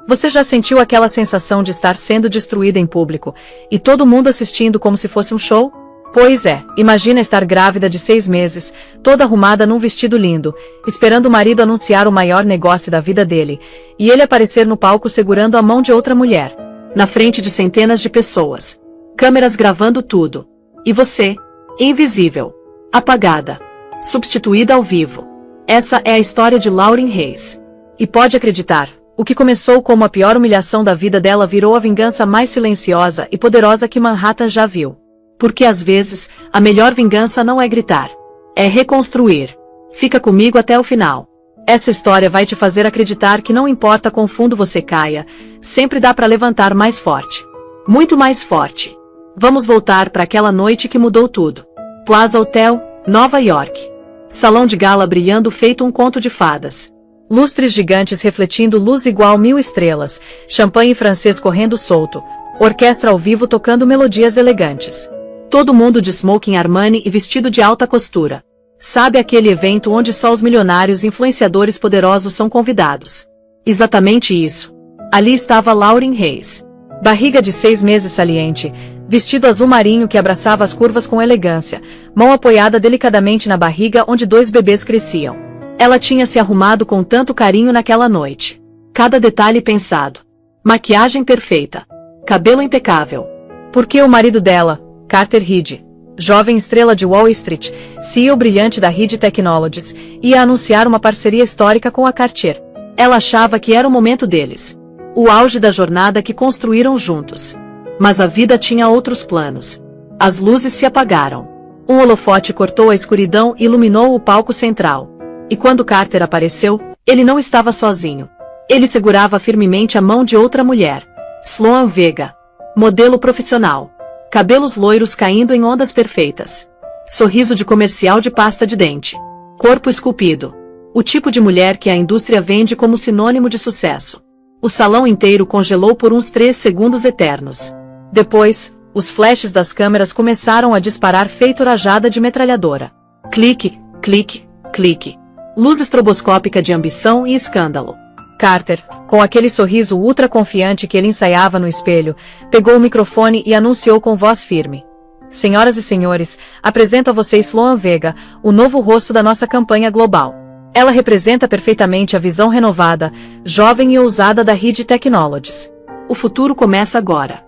Você já sentiu aquela sensação de estar sendo destruída em público, e todo mundo assistindo como se fosse um show? Pois é, imagina estar grávida de 6 meses, toda arrumada num vestido lindo, esperando o marido anunciar o maior negócio da vida dele, e ele aparecer no palco segurando a mão de outra mulher, na frente de centenas de pessoas. Câmeras gravando tudo. E você, invisível, apagada, substituída ao vivo. Essa é a história de Lauryn Hayes. E pode acreditar, o que começou como a pior humilhação da vida dela virou a vingança mais silenciosa e poderosa que Manhattan já viu. Porque às vezes, a melhor vingança não é gritar. É reconstruir. Fica comigo até o final. Essa história vai te fazer acreditar que não importa quão fundo você caia, sempre dá para levantar mais forte. Muito mais forte. Vamos voltar para aquela noite que mudou tudo. Plaza Hotel, Nova York. Salão de gala brilhando feito um conto de fadas. Lustres gigantes refletindo luz igual 1000 estrelas, champanhe francês correndo solto, orquestra ao vivo tocando melodias elegantes. Todo mundo de smoking Armani e vestido de alta costura. Sabe aquele evento onde só os milionários e influenciadores poderosos são convidados? Exatamente isso. Ali estava Lauryn Hayes. Barriga de 6 meses saliente, vestido azul marinho que abraçava as curvas com elegância, mão apoiada delicadamente na barriga onde 2 bebês cresciam. Ela tinha se arrumado com tanto carinho naquela noite. Cada detalhe pensado. Maquiagem perfeita. Cabelo impecável. Porque o marido dela, Carter Reed, jovem estrela de Wall Street, CEO brilhante da Reed Technologies, ia anunciar uma parceria histórica com a Cartier. Ela achava que era o momento deles. O auge da jornada que construíram juntos. Mas a vida tinha outros planos. As luzes se apagaram. Um holofote cortou a escuridão e iluminou o palco central. E quando Carter apareceu, ele não estava sozinho. Ele segurava firmemente a mão de outra mulher. Sloan Vega. Modelo profissional. Cabelos loiros caindo em ondas perfeitas. Sorriso de comercial de pasta de dente. Corpo esculpido. O tipo de mulher que a indústria vende como sinônimo de sucesso. O salão inteiro congelou por uns 3 segundos eternos. Depois, os flashes das câmeras começaram a disparar feito rajada de metralhadora. Clique, clique, clique. Luz estroboscópica de ambição e escândalo. Carter, com aquele sorriso ultra confiante que ele ensaiava no espelho, pegou o microfone e anunciou com voz firme. Senhoras e senhores, apresento a vocês Sloan Vega, o novo rosto da nossa campanha global. Ela representa perfeitamente a visão renovada, jovem e ousada da Reed Technologies. O futuro começa agora.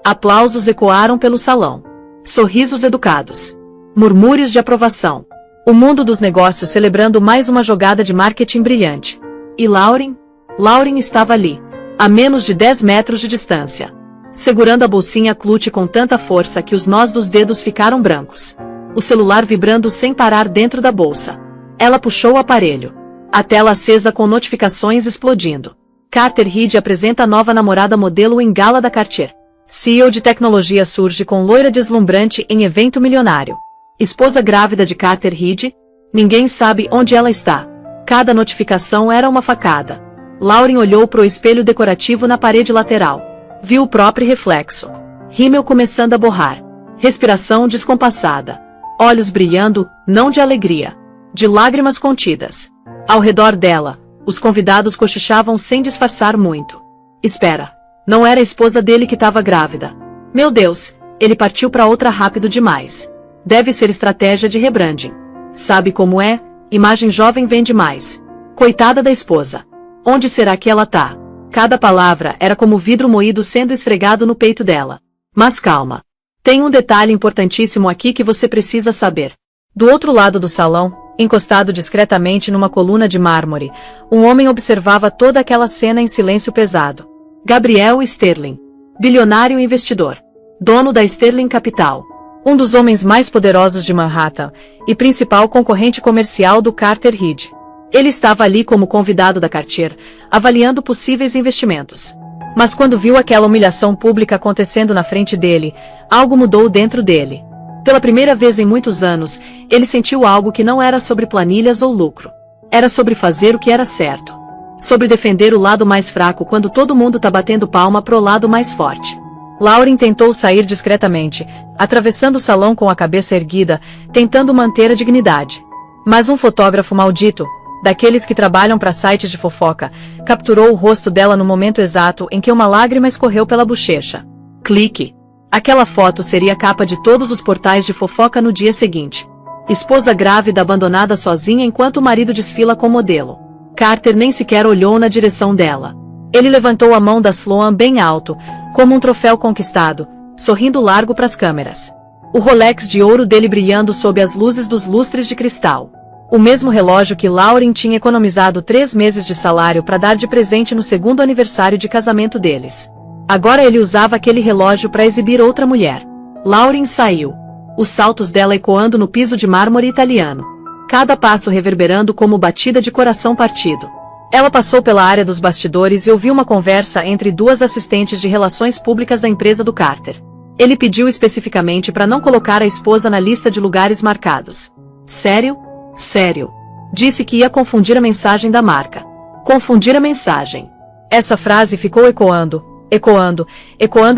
Aplausos ecoaram pelo salão. Sorrisos educados. Murmúrios de aprovação. O mundo dos negócios celebrando mais uma jogada de marketing brilhante. E Lauryn? Lauryn estava ali, a menos de 10 metros de distância. Segurando a bolsinha clutch com tanta força que os nós dos dedos ficaram brancos. O celular vibrando sem parar dentro da bolsa. Ela puxou o aparelho. A tela acesa com notificações explodindo. Carter Reed apresenta a nova namorada modelo em gala da Cartier. CEO de tecnologia surge com loira deslumbrante em evento milionário. Esposa grávida de Carter Reed? Ninguém sabe onde ela está. Cada notificação era uma facada. Lauryn olhou para o espelho decorativo na parede lateral. Viu o próprio reflexo. Rímel começando a borrar. Respiração descompassada. Olhos brilhando, não de alegria. De lágrimas contidas. Ao redor dela, os convidados cochichavam sem disfarçar muito. Espera. Não era a esposa dele que estava grávida. Meu Deus, ele partiu para outra rápido demais. Deve ser estratégia de rebranding. Sabe como é? Imagem jovem vende mais. Coitada da esposa. Onde será que ela tá? Cada palavra era como vidro moído sendo esfregado no peito dela. Mas calma. Tem um detalhe importantíssimo aqui que você precisa saber. Do outro lado do salão, encostado discretamente numa coluna de mármore, um homem observava toda aquela cena em silêncio pesado. Gabriel Sterling. Bilionário investidor. Dono da Sterling Capital. Um dos homens mais poderosos de Manhattan, e principal concorrente comercial do Carter Reed. Ele estava ali como convidado da Cartier, avaliando possíveis investimentos. Mas quando viu aquela humilhação pública acontecendo na frente dele, algo mudou dentro dele. Pela primeira vez em muitos anos, ele sentiu algo que não era sobre planilhas ou lucro. Era sobre fazer o que era certo. Sobre defender o lado mais fraco quando todo mundo tá batendo palma pro lado mais forte. Lauryn tentou sair discretamente, atravessando o salão com a cabeça erguida, tentando manter a dignidade. Mas um fotógrafo maldito, daqueles que trabalham para sites de fofoca, capturou o rosto dela no momento exato em que uma lágrima escorreu pela bochecha. Clique. Aquela foto seria a capa de todos os portais de fofoca no dia seguinte. Esposa grávida abandonada sozinha enquanto o marido desfila com modelo. Carter nem sequer olhou na direção dela. Ele levantou a mão da Sloan bem alto, como um troféu conquistado, sorrindo largo para as câmeras. O Rolex de ouro dele brilhando sob as luzes dos lustres de cristal. O mesmo relógio que Lauren tinha economizado 3 meses de salário para dar de presente no segundo aniversário de casamento deles. Agora ele usava aquele relógio para exibir outra mulher. Lauren saiu. Os saltos dela ecoando no piso de mármore italiano. Cada passo reverberando como batida de coração partido. Ela passou pela área dos bastidores e ouviu uma conversa entre 2 assistentes de relações públicas da empresa do Carter. Ele pediu especificamente para não colocar a esposa na lista de lugares marcados. Sério? Sério. Disse que ia confundir a mensagem da marca. Confundir a mensagem. Essa frase ficou ecoando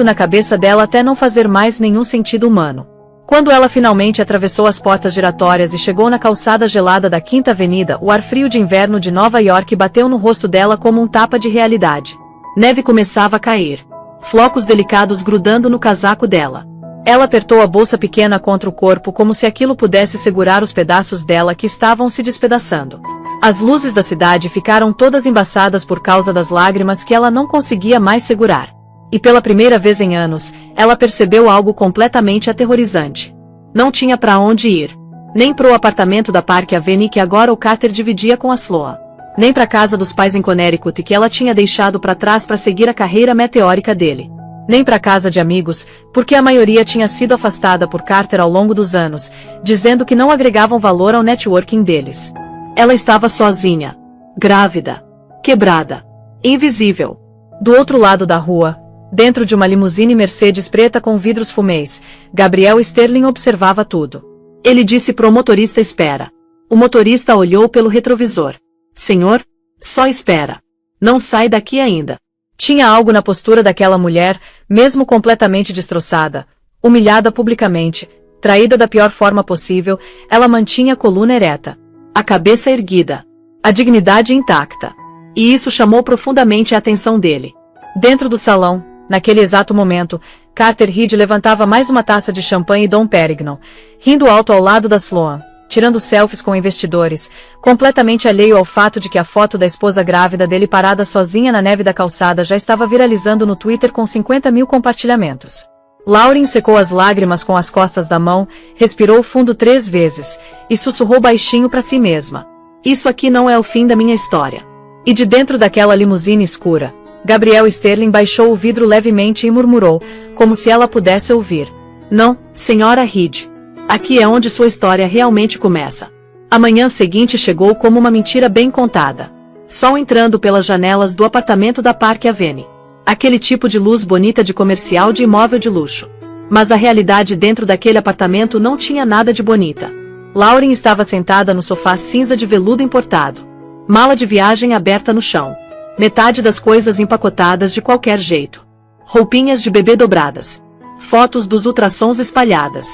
na cabeça dela até não fazer mais nenhum sentido humano. Quando ela finalmente atravessou as portas giratórias e chegou na calçada gelada da Quinta Avenida, o ar frio de inverno de Nova York bateu no rosto dela como um tapa de realidade. Neve começava a cair. Flocos delicados grudando no casaco dela. Ela apertou a bolsa pequena contra o corpo como se aquilo pudesse segurar os pedaços dela que estavam se despedaçando. As luzes da cidade ficaram todas embaçadas por causa das lágrimas que ela não conseguia mais segurar. E pela primeira vez em anos, ela percebeu algo completamente aterrorizante. Não tinha para onde ir. Nem pro apartamento da Park Avenue que agora o Carter dividia com a Sloan. Nem para casa dos pais em Connecticut que ela tinha deixado para trás para seguir a carreira meteórica dele. Nem para casa de amigos, porque a maioria tinha sido afastada por Carter ao longo dos anos, dizendo que não agregavam valor ao networking deles. Ela estava sozinha, grávida, quebrada, invisível. Do outro lado da rua, dentro de uma limusine Mercedes preta com vidros fumês, Gabriel Sterling observava tudo. Ele disse pro motorista: espera. O motorista olhou pelo retrovisor. Senhor, só espera. Não sai daqui ainda. Tinha algo na postura daquela mulher, mesmo completamente destroçada, humilhada publicamente, traída da pior forma possível, ela mantinha a coluna ereta, a cabeça erguida, a dignidade intacta. E isso chamou profundamente a atenção dele. Dentro do salão, naquele exato momento, Carter Reed levantava mais uma taça de champanhe Dom Perignon, rindo alto ao lado da Sloan, tirando selfies com investidores, completamente alheio ao fato de que a foto da esposa grávida dele parada sozinha na neve da calçada já estava viralizando no Twitter com 50 mil compartilhamentos. Lauren secou as lágrimas com as costas da mão, respirou fundo 3 vezes, e sussurrou baixinho para si mesma. Isso aqui não é o fim da minha história. E de dentro daquela limusine escura, Gabriel Sterling baixou o vidro levemente e murmurou, como se ela pudesse ouvir. Não, senhora Reed. Aqui é onde sua história realmente começa. A manhã seguinte chegou como uma mentira bem contada. Sol entrando pelas janelas do apartamento da Park Avenue. Aquele tipo de luz bonita de comercial de imóvel de luxo. Mas a realidade dentro daquele apartamento não tinha nada de bonita. Lauren estava sentada no sofá cinza de veludo importado. Mala de viagem aberta no chão. Metade das coisas empacotadas de qualquer jeito. Roupinhas de bebê dobradas. Fotos dos ultrassons espalhadas.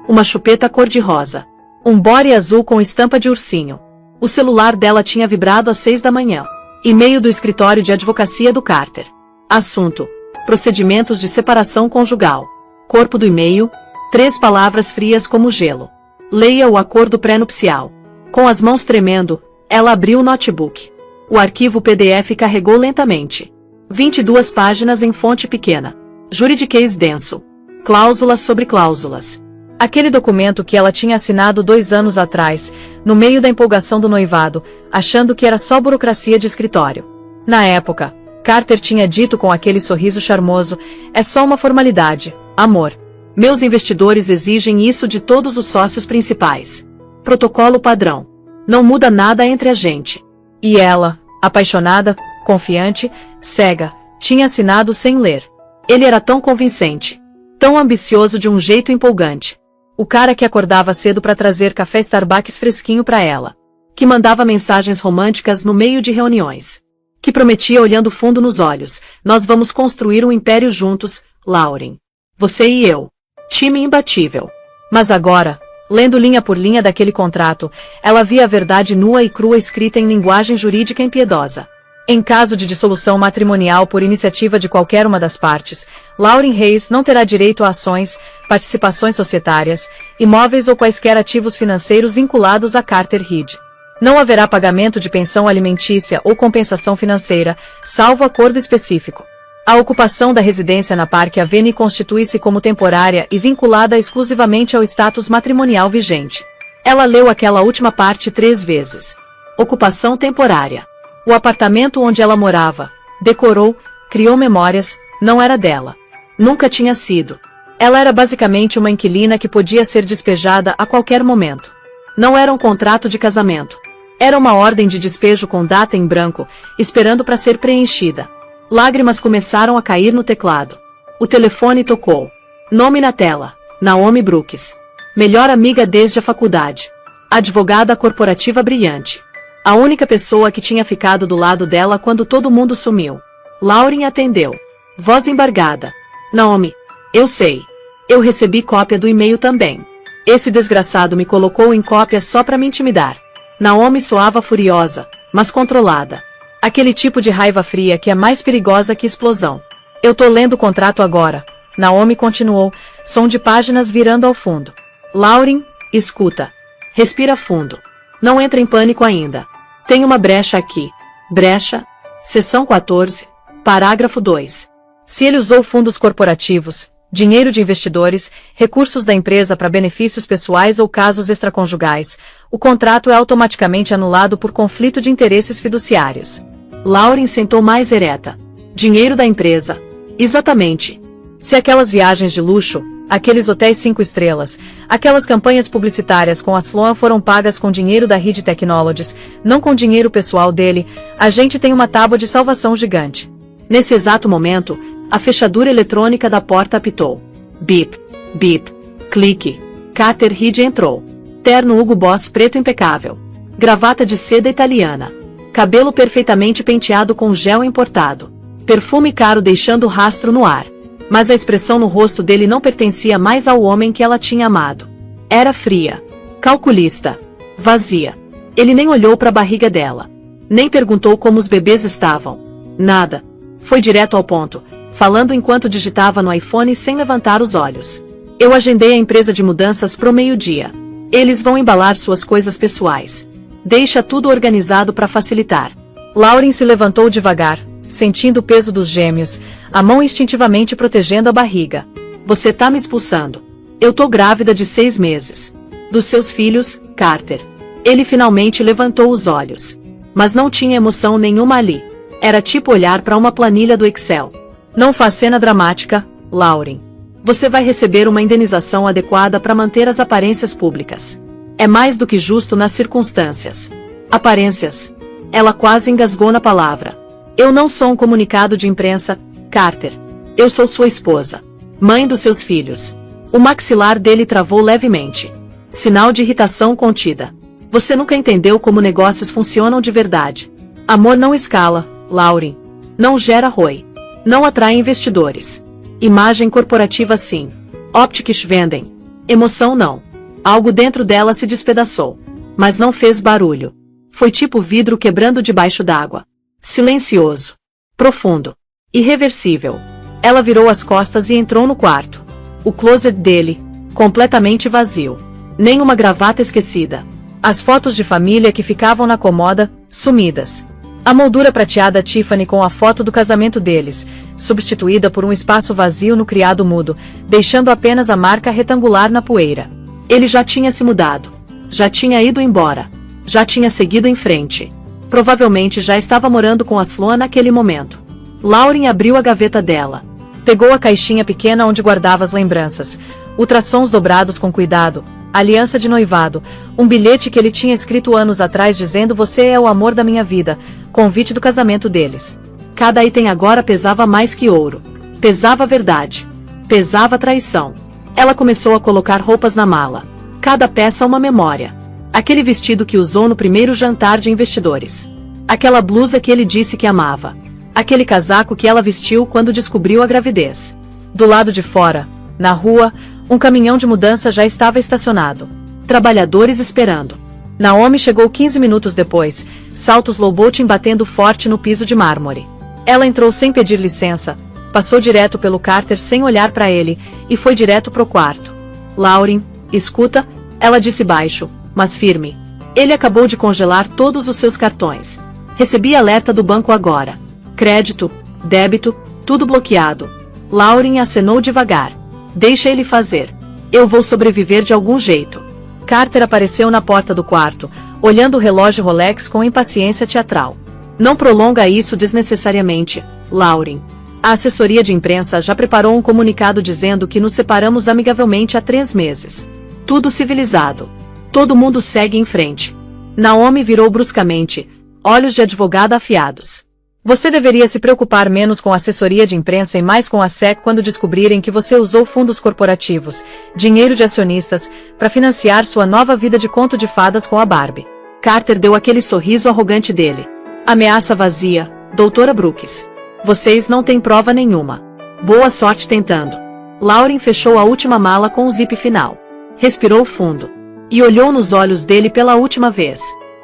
Uma chupeta cor-de-rosa. Um body azul com estampa de ursinho. O celular dela tinha vibrado às 6 da manhã. E-mail do escritório de advocacia do Carter. Assunto: procedimentos de separação conjugal. Corpo do e-mail: 3 palavras frias como gelo. Leia o acordo pré-nupcial. Com as mãos tremendo, ela abriu o notebook. O arquivo PDF carregou lentamente. 22 páginas em fonte pequena. Juridiquês denso. Cláusulas sobre cláusulas. Aquele documento que ela tinha assinado 2 anos atrás, no meio da empolgação do noivado, achando que era só burocracia de escritório. Na época, Carter tinha dito com aquele sorriso charmoso: é só uma formalidade, amor. Meus investidores exigem isso de todos os sócios principais. Protocolo padrão. Não muda nada entre a gente. E ela, apaixonada, confiante, cega, tinha assinado sem ler. Ele era tão convincente. Tão ambicioso de um jeito empolgante. O cara que acordava cedo para trazer café Starbucks fresquinho para ela. Que mandava mensagens românticas no meio de reuniões. Que prometia olhando fundo nos olhos: nós vamos construir um império juntos, Lauren. Você e eu. Time imbatível. Mas agora, Lendo linha por linha daquele contrato, ela via a verdade nua e crua escrita em linguagem jurídica impiedosa. Em caso de dissolução matrimonial por iniciativa de qualquer uma das partes, Lauren Reis não terá direito a ações, participações societárias, imóveis ou quaisquer ativos financeiros vinculados a Carter Reed. Não haverá pagamento de pensão alimentícia ou compensação financeira, salvo acordo específico. A ocupação da residência na Park Avenue constitui-se como temporária e vinculada exclusivamente ao status matrimonial vigente. Ela leu aquela última parte 3 vezes. Ocupação temporária. O apartamento onde ela morava, decorou, criou memórias, não era dela. Nunca tinha sido. Ela era basicamente uma inquilina que podia ser despejada a qualquer momento. Não era um contrato de casamento. Era uma ordem de despejo com data em branco, esperando para ser preenchida. Lágrimas começaram a cair no teclado. O telefone tocou. Nome na tela: Naomi Brooks. Melhor amiga desde a faculdade. Advogada corporativa brilhante. A única pessoa que tinha ficado do lado dela quando todo mundo sumiu. Lauren atendeu. Voz embargada. Naomi. Eu sei. Eu recebi cópia do e-mail também. Esse desgraçado me colocou em cópia só para me intimidar. Naomi soava furiosa, mas controlada. Aquele tipo de raiva fria que é mais perigosa que explosão. Eu tô lendo o contrato agora. Naomi continuou, som de páginas virando ao fundo. Lauren, escuta. Respira fundo. Não entra em pânico ainda. Tem uma brecha aqui. Brecha. Seção 14, parágrafo 2. Se ele usou fundos corporativos, dinheiro de investidores, recursos da empresa para benefícios pessoais ou casos extraconjugais, o contrato é automaticamente anulado por conflito de interesses fiduciários. Lauren sentou mais ereta. Dinheiro da empresa. Exatamente. Se aquelas viagens de luxo, aqueles hotéis 5 estrelas, aquelas campanhas publicitárias com a Sloan foram pagas com dinheiro da Reed Technologies, não com dinheiro pessoal dele, a gente tem uma tábua de salvação gigante. Nesse exato momento, a fechadura eletrônica da porta apitou. Bip, bip, clique. Carter Reed entrou. Terno Hugo Boss preto impecável. Gravata de seda italiana. Cabelo perfeitamente penteado com gel importado. Perfume caro deixando rastro no ar. Mas a expressão no rosto dele não pertencia mais ao homem que ela tinha amado. Era fria. Calculista. Vazia. Ele nem olhou para a barriga dela. Nem perguntou como os bebês estavam. Nada. Foi direto ao ponto, falando enquanto digitava no iPhone sem levantar os olhos. Eu agendei a empresa de mudanças pro meio-dia. Eles vão embalar suas coisas pessoais. Deixa tudo organizado para facilitar. Lauren se levantou devagar, sentindo o peso dos gêmeos, a mão instintivamente protegendo a barriga. Você tá me expulsando. Eu tô grávida de 6 meses. Dos seus filhos, Carter. Ele finalmente levantou os olhos. Mas não tinha emoção nenhuma ali. Era tipo olhar para uma planilha do Excel. Não faz cena dramática, Lauren. Você vai receber uma indenização adequada para manter as aparências públicas. É mais do que justo nas circunstâncias. Aparências. Ela quase engasgou na palavra. Eu não sou um comunicado de imprensa, Carter. Eu sou sua esposa. Mãe dos seus filhos. O maxilar dele travou levemente. Sinal de irritação contida. Você nunca entendeu como negócios funcionam de verdade. Amor não escala, Lauren. Não gera ROI. Não atrai investidores. Imagem corporativa sim. Optics vendem. Emoção não. Algo dentro dela se despedaçou. Mas não fez barulho. Foi tipo vidro quebrando debaixo d'água. Silencioso. Profundo. Irreversível. Ela virou as costas e entrou no quarto. O closet dele, completamente vazio. Nem uma gravata esquecida. As fotos de família que ficavam na comoda, sumidas. A moldura prateada Tiffany com a foto do casamento deles, substituída por um espaço vazio no criado mudo, deixando apenas a marca retangular na poeira. Ele já tinha se mudado. Já tinha ido embora. Já tinha seguido em frente. Provavelmente já estava morando com a Sloan naquele momento. Lauren abriu a gaveta dela. Pegou a caixinha pequena onde guardava as lembranças, ultrassons dobrados com cuidado, aliança de noivado, um bilhete que ele tinha escrito anos atrás dizendo você é o amor da minha vida, convite do casamento deles. Cada item agora pesava mais que ouro. Pesava a verdade. Pesava a traição. Ela começou a colocar roupas na mala. Cada peça uma memória. Aquele vestido que usou no primeiro jantar de investidores. Aquela blusa que ele disse que amava. Aquele casaco que ela vestiu quando descobriu a gravidez. Do lado de fora, na rua, um caminhão de mudança já estava estacionado. Trabalhadores esperando. Naomi chegou 15 minutos depois, saltos low-boating batendo forte no piso de mármore. Ela entrou sem pedir licença, passou direto pelo Carter sem olhar para ele, e foi direto pro quarto. Lauren, escuta, ela disse baixo, mas firme. Ele acabou de congelar todos os seus cartões. Recebi alerta do banco agora. Crédito, débito, tudo bloqueado. Lauren acenou devagar. Deixa ele fazer. Eu vou sobreviver de algum jeito. Carter apareceu na porta do quarto, olhando o relógio Rolex com impaciência teatral. Não prolonga isso desnecessariamente, Lauren. A assessoria de imprensa já preparou um comunicado dizendo que nos separamos amigavelmente há 3 meses. Tudo civilizado. Todo mundo segue em frente. Naomi virou bruscamente, olhos de advogada afiados. Você deveria se preocupar menos com a assessoria de imprensa e mais com a SEC quando descobrirem que você usou fundos corporativos, dinheiro de acionistas, para financiar sua nova vida de conto de fadas com a Barbie. Carter deu aquele sorriso arrogante dele. Ameaça vazia, doutora Brooks. Vocês não têm prova nenhuma. Boa sorte tentando. Lauren fechou a última mala com o zip final. Respirou fundo. E olhou nos olhos dele pela última vez.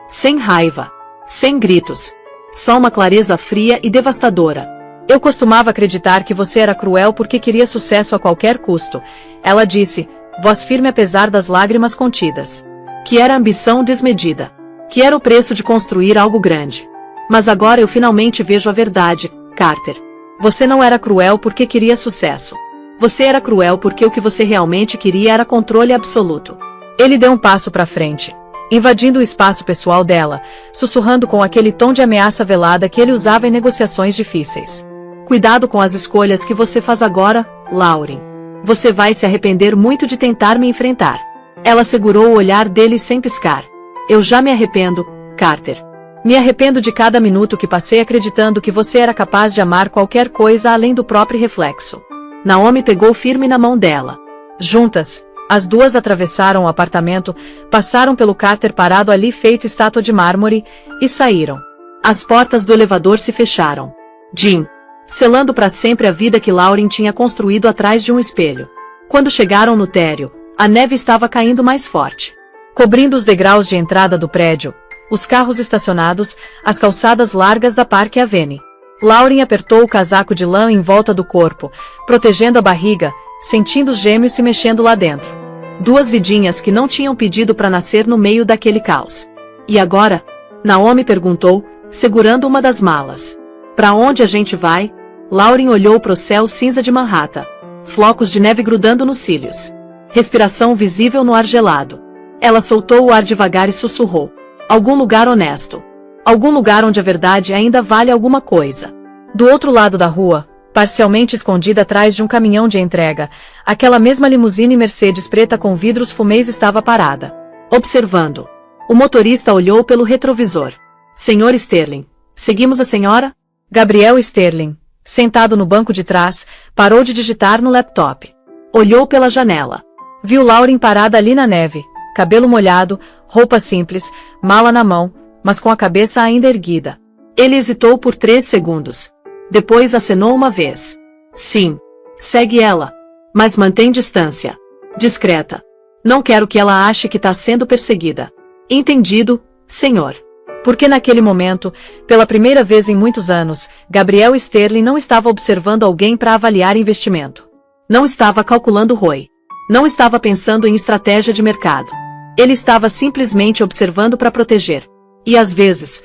Sem raiva. Sem gritos. Só uma clareza fria e devastadora. Eu costumava acreditar que você era cruel porque queria sucesso a qualquer custo, ela disse, voz firme apesar das lágrimas contidas. Que era ambição desmedida. Que era o preço de construir algo grande. Mas agora eu finalmente vejo a verdade, Carter. Você não era cruel porque queria sucesso. Você era cruel porque o que você realmente queria era controle absoluto. Ele deu um passo para frente, invadindo o espaço pessoal dela, sussurrando com aquele tom de ameaça velada que ele usava em negociações difíceis. Cuidado com as escolhas que você faz agora, Lauren. Você vai se arrepender muito de tentar me enfrentar. Ela segurou o olhar dele sem piscar. Eu já me arrependo, Carter. Me arrependo de cada minuto que passei acreditando que você era capaz de amar qualquer coisa além do próprio reflexo. Naomi pegou firme na mão dela. Juntas, as duas atravessaram o apartamento, passaram pelo Carter parado ali feito estátua de mármore, e saíram. As portas do elevador se fecharam. Jim, selando para sempre a vida que Lauren tinha construído atrás de um espelho. Quando chegaram no térreo, a neve estava caindo mais forte. Cobrindo os degraus de entrada do prédio, os carros estacionados, as calçadas largas da Park Avenue. Lauren apertou o casaco de lã em volta do corpo, protegendo a barriga, sentindo os gêmeos se mexendo lá dentro. 2 vidinhas que não tinham pedido para nascer no meio daquele caos. E agora? Naomi perguntou, segurando uma das malas. Para onde a gente vai? Lauren olhou para o céu cinza de Manhattan. Flocos de neve grudando nos cílios. Respiração visível no ar gelado. Ela soltou o ar devagar e sussurrou. Algum lugar honesto. Algum lugar onde a verdade ainda vale alguma coisa. Do outro lado da rua, parcialmente escondida atrás de um caminhão de entrega, aquela mesma limusine Mercedes preta com vidros fumês estava parada. Observando. O motorista olhou pelo retrovisor. Senhor Sterling. Seguimos a senhora? Gabriel Sterling, sentado no banco de trás, parou de digitar no laptop. Olhou pela janela. Viu Lauren parada ali na neve, cabelo molhado, roupa simples, mala na mão, mas com a cabeça ainda erguida. Ele hesitou por 3 segundos. Depois acenou uma vez. Sim. Segue ela. Mas mantém distância. Discreta. Não quero que ela ache que está sendo perseguida. Entendido, senhor. Porque naquele momento, pela primeira vez em muitos anos, Gabriel Sterling não estava observando alguém para avaliar investimento. Não estava calculando ROI. Não estava pensando em estratégia de mercado. Ele estava simplesmente observando para proteger. E às vezes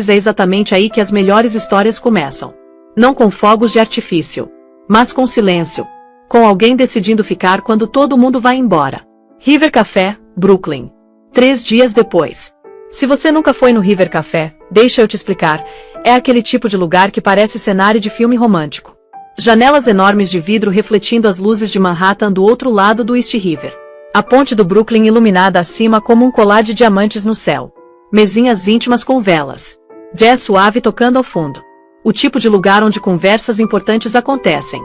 é exatamente aí que as melhores histórias começam. Não com fogos de artifício, mas com silêncio. Com alguém decidindo ficar quando todo mundo vai embora. River Café, Brooklyn. 3 dias depois. Se você nunca foi no River Café, deixa eu te explicar, é aquele tipo de lugar que parece cenário de filme romântico. Janelas enormes de vidro refletindo as luzes de Manhattan do outro lado do East River. A ponte do Brooklyn iluminada acima como um colar de diamantes no céu. Mesinhas íntimas com velas. Jazz suave tocando ao fundo. O tipo de lugar onde conversas importantes acontecem.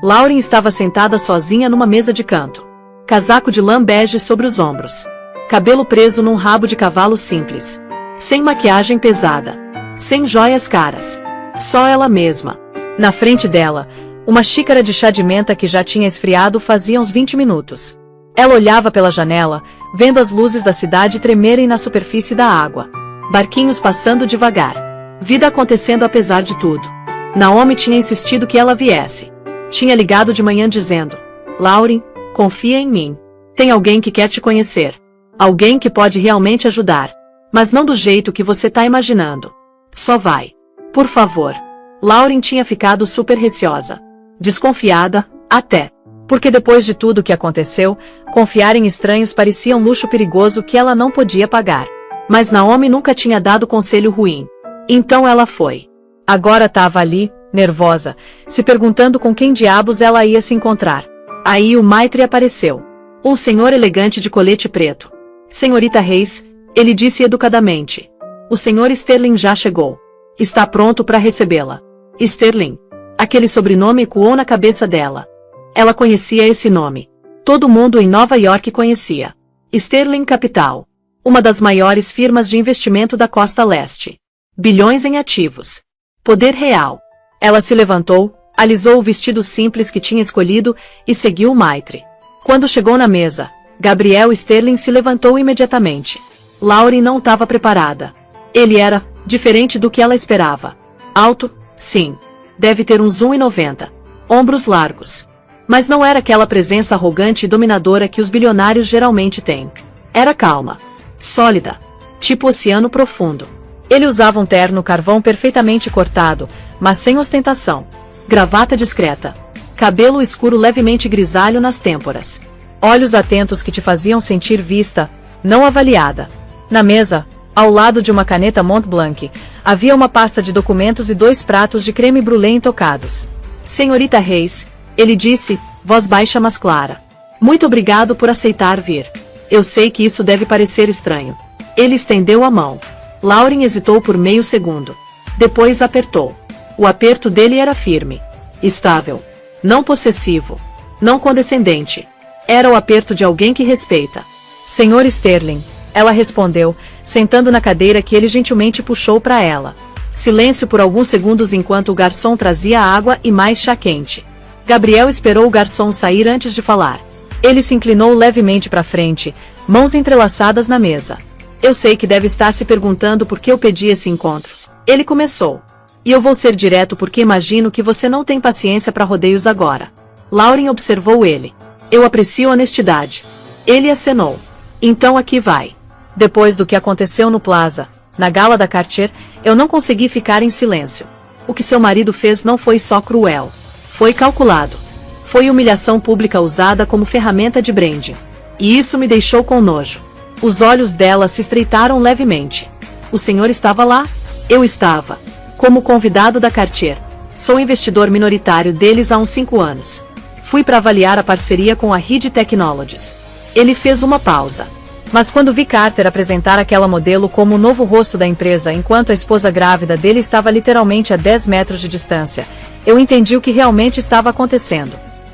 Lauren estava sentada sozinha numa mesa de canto. Casaco de lã bege sobre os ombros. Cabelo preso num rabo de cavalo simples. Sem maquiagem pesada. Sem joias caras. Só ela mesma. Na frente dela, uma xícara de chá de menta que já tinha esfriado fazia uns 20 minutos. Ela olhava pela janela, vendo as luzes da cidade tremerem na superfície da água. Barquinhos passando devagar. Vida acontecendo apesar de tudo. Naomi tinha insistido que ela viesse. Tinha ligado de manhã dizendo: Lauren, confia em mim. Tem alguém que quer te conhecer. Alguém que pode realmente ajudar. Mas não do jeito que você tá imaginando. Só vai. Por favor. Lauren tinha ficado super receosa. Desconfiada, até. Porque depois de tudo que aconteceu, confiar em estranhos parecia um luxo perigoso que ela não podia pagar. Mas Naomi nunca tinha dado conselho ruim. Então ela foi. Agora estava ali, nervosa, se perguntando com quem diabos ela ia se encontrar. Aí o Maitre apareceu. Um senhor elegante de colete preto. Senhorita Reis, ele disse educadamente. O senhor Sterling já chegou. Está pronto para recebê-la. Sterling. Aquele sobrenome ecoou na cabeça dela. Ela conhecia esse nome. Todo mundo em Nova York conhecia. Sterling Capital. Uma das maiores firmas de investimento da costa leste. Bilhões em ativos. Poder real. Ela se levantou, alisou o vestido simples que tinha escolhido e seguiu o Maitre. Quando chegou na mesa, Gabriel Sterling se levantou imediatamente. Lauren não estava preparada. Ele era diferente do que ela esperava. Alto, sim. Deve ter uns 1,90. Ombros largos. Mas não era aquela presença arrogante e dominadora que os bilionários geralmente têm. Era calma. Sólida. Tipo oceano profundo. Ele usava um terno carvão perfeitamente cortado, mas sem ostentação. Gravata discreta. Cabelo escuro levemente grisalho nas têmporas. Olhos atentos que te faziam sentir vista, não avaliada. Na mesa, ao lado de uma caneta Montblanc, havia uma pasta de documentos e 2 pratos de creme brulee intocados. Senhorita Reis, ele disse, voz baixa mas clara. Muito obrigado por aceitar vir. Eu sei que isso deve parecer estranho. Ele estendeu a mão. Lauren hesitou por meio segundo. Depois apertou. O aperto dele era firme. Estável. Não possessivo. Não condescendente. Era o aperto de alguém que respeita. Senhor Sterling, ela respondeu, sentando na cadeira que ele gentilmente puxou para ela. Silêncio por alguns segundos enquanto o garçom trazia água e mais chá quente. Gabriel esperou o garçom sair antes de falar. Ele se inclinou levemente para frente, mãos entrelaçadas na mesa. Eu sei que deve estar se perguntando por que eu pedi esse encontro. Ele começou. E eu vou ser direto porque imagino que você não tem paciência para rodeios agora. Lauren observou ele. Eu aprecio a honestidade. Ele acenou. Então aqui vai. Depois do que aconteceu no Plaza, na gala da Cartier, eu não consegui ficar em silêncio. O que seu marido fez não foi só cruel. Foi calculado. Foi humilhação pública usada como ferramenta de branding. E isso me deixou com nojo. Os olhos dela se estreitaram levemente. O senhor estava lá? Eu estava. Como convidado da Cartier. Sou investidor minoritário deles há uns 5 anos. Fui para avaliar a parceria com a Reed Technologies. Ele fez uma pausa. Mas quando vi Carter apresentar aquela modelo como o novo rosto da empresa enquanto a esposa grávida dele estava literalmente a 10 metros de distância, eu entendi o que realmente estava acontecendo.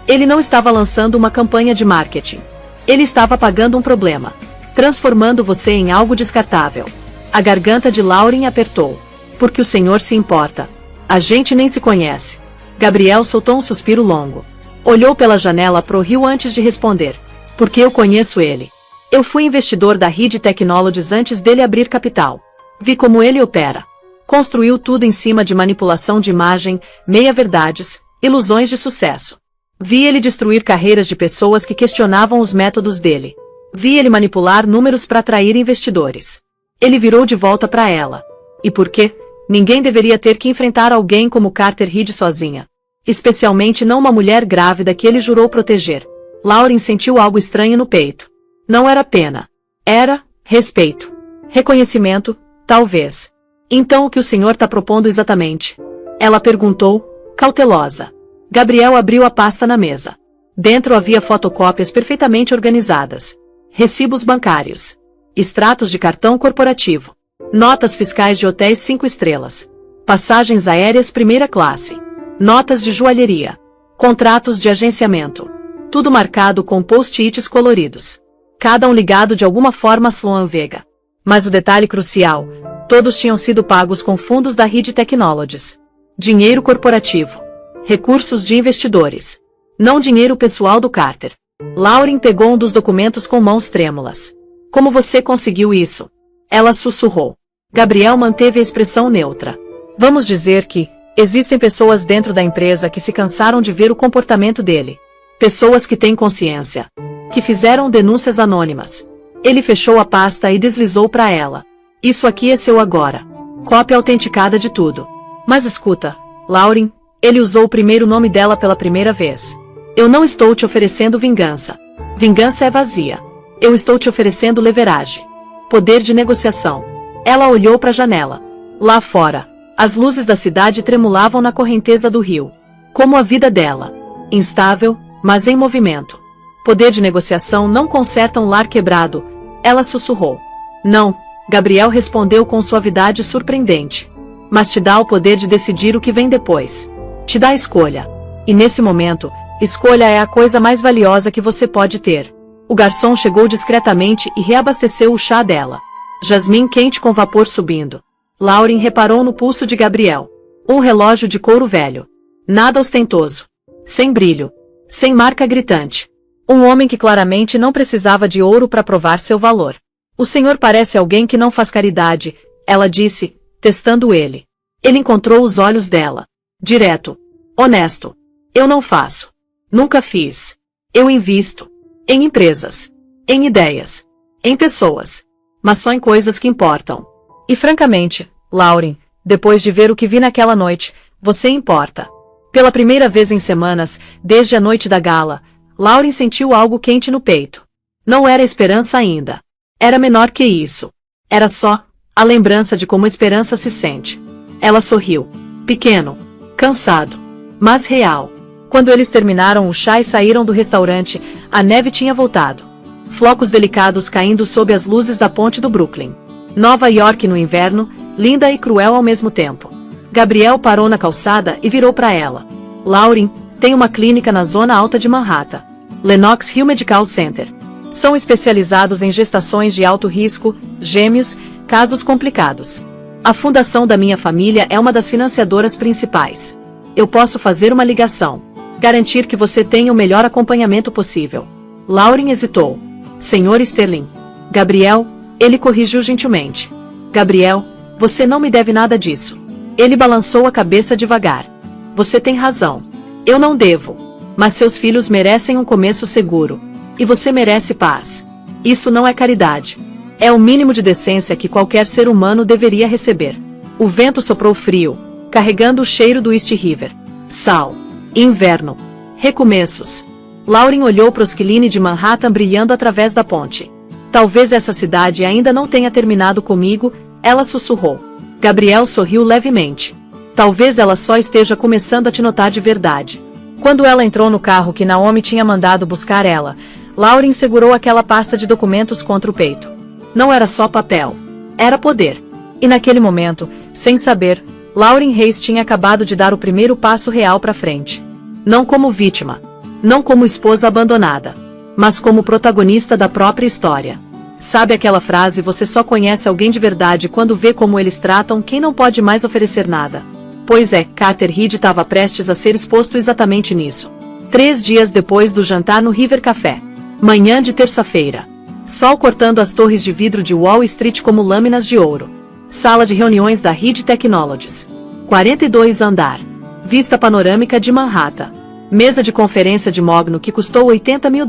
Ele não estava lançando uma campanha de marketing. Ele estava apagando um problema. Transformando você em algo descartável. A garganta de Lauren apertou. Porque o senhor se importa. A gente nem se conhece. Gabriel soltou um suspiro longo. Olhou pela janela pro rio antes de responder. Porque eu conheço ele. Eu fui investidor da Reed Technologies antes dele abrir capital. Vi como ele opera. Construiu tudo em cima de manipulação de imagem, meia-verdades, ilusões de sucesso. Vi ele destruir carreiras de pessoas que questionavam os métodos dele. Vi ele manipular números para atrair investidores. Ele virou de volta para ela. E por quê? Ninguém deveria ter que enfrentar alguém como Carter Reed sozinha. Especialmente não uma mulher grávida que ele jurou proteger. Lauren sentiu algo estranho no peito. Não era pena. Era respeito. Reconhecimento, talvez. Então o que o senhor está propondo exatamente? Ela perguntou, cautelosa. Gabriel abriu a pasta na mesa. Dentro havia fotocópias perfeitamente organizadas. Recibos bancários. Extratos de cartão corporativo. Notas fiscais de hotéis 5 estrelas. Passagens aéreas primeira classe. Notas de joalheria. Contratos de agenciamento. Tudo marcado com post-its coloridos. Cada um ligado de alguma forma a Sloan Vega. Mas o detalhe crucial, todos tinham sido pagos com fundos da Reed Technologies. Dinheiro corporativo. Recursos de investidores. Não dinheiro pessoal do Carter. Lauren pegou um dos documentos com mãos trêmulas. Como você conseguiu isso? Ela sussurrou. Gabriel manteve a expressão neutra. Vamos dizer que existem pessoas dentro da empresa que se cansaram de ver o comportamento dele. Pessoas que têm consciência. Que fizeram denúncias anônimas. Ele fechou a pasta e deslizou para ela. Isso aqui é seu agora. Cópia autenticada de tudo. Mas escuta, Lauren, ele usou o primeiro nome dela pela primeira vez. Eu não estou te oferecendo vingança. Vingança é vazia. Eu estou te oferecendo leverage. Poder de negociação. Ela olhou para a janela. Lá fora, as luzes da cidade tremulavam na correnteza do rio. Como a vida dela. Instável, mas em movimento. Poder de negociação não conserta um lar quebrado. Ela sussurrou. Não, Gabriel respondeu com suavidade surpreendente. Mas te dá o poder de decidir o que vem depois. Te dá escolha. E nesse momento, escolha é a coisa mais valiosa que você pode ter. O garçom chegou discretamente e reabasteceu o chá dela. Jasmim quente com vapor subindo. Lauren reparou no pulso de Gabriel. Um relógio de couro velho. Nada ostentoso. Sem brilho. Sem marca gritante. Um homem que claramente não precisava de ouro para provar seu valor. O senhor parece alguém que não faz caridade, ela disse, testando ele. Ele encontrou os olhos dela. Direto. Honesto. Eu não faço. Nunca fiz. Eu invisto. Em empresas. Em ideias. Em pessoas. Mas só em coisas que importam. E francamente, Lauren, depois de ver o que vi naquela noite, você importa. Pela primeira vez em semanas, desde a noite da gala, Lauren sentiu algo quente no peito. Não era esperança ainda. Era menor que isso. Era só a lembrança de como a esperança se sente. Ela sorriu. Pequeno. Cansado. Mas real. Quando eles terminaram o chá e saíram do restaurante, a neve tinha voltado. Flocos delicados caindo sob as luzes da ponte do Brooklyn. Nova York no inverno, linda e cruel ao mesmo tempo. Gabriel parou na calçada e virou para ela. Lauren, tem uma clínica na zona alta de Manhattan. Lenox Hill Medical Center. São especializados em gestações de alto risco, gêmeos, casos complicados. A fundação da minha família é uma das financiadoras principais. Eu posso fazer uma ligação. Garantir que você tenha o melhor acompanhamento possível. Lauren hesitou. Senhor Sterling. Gabriel, ele corrigiu gentilmente. Gabriel, você não me deve nada disso. Ele balançou a cabeça devagar. Você tem razão. Eu não devo. Mas seus filhos merecem um começo seguro. E você merece paz. Isso não é caridade. É o mínimo de decência que qualquer ser humano deveria receber. O vento soprou frio, carregando o cheiro do East River. Sal. Inverno. Recomeços. Lauren olhou para os Killine de Manhattan brilhando através da ponte. Talvez essa cidade ainda não tenha terminado comigo, ela sussurrou. Gabriel sorriu levemente. Talvez ela só esteja começando a te notar de verdade. Quando ela entrou no carro que Naomi tinha mandado buscar ela, Lauren segurou aquela pasta de documentos contra o peito. Não era só papel. Era poder. E naquele momento, sem saber, Lauren Hayes tinha acabado de dar o primeiro passo real para frente. Não como vítima. Não como esposa abandonada. Mas como protagonista da própria história. Sabe aquela frase, você só conhece alguém de verdade quando vê como eles tratam quem não pode mais oferecer nada? Pois é, Carter Reed estava prestes a ser exposto exatamente nisso. 3 dias depois do jantar no River Café. Manhã de terça-feira. Sol cortando as torres de vidro de Wall Street como lâminas de ouro. Sala de reuniões da Reed Technologies. 42 andar. Vista panorâmica de Manhattan. Mesa de conferência de mogno que custou $80 mil.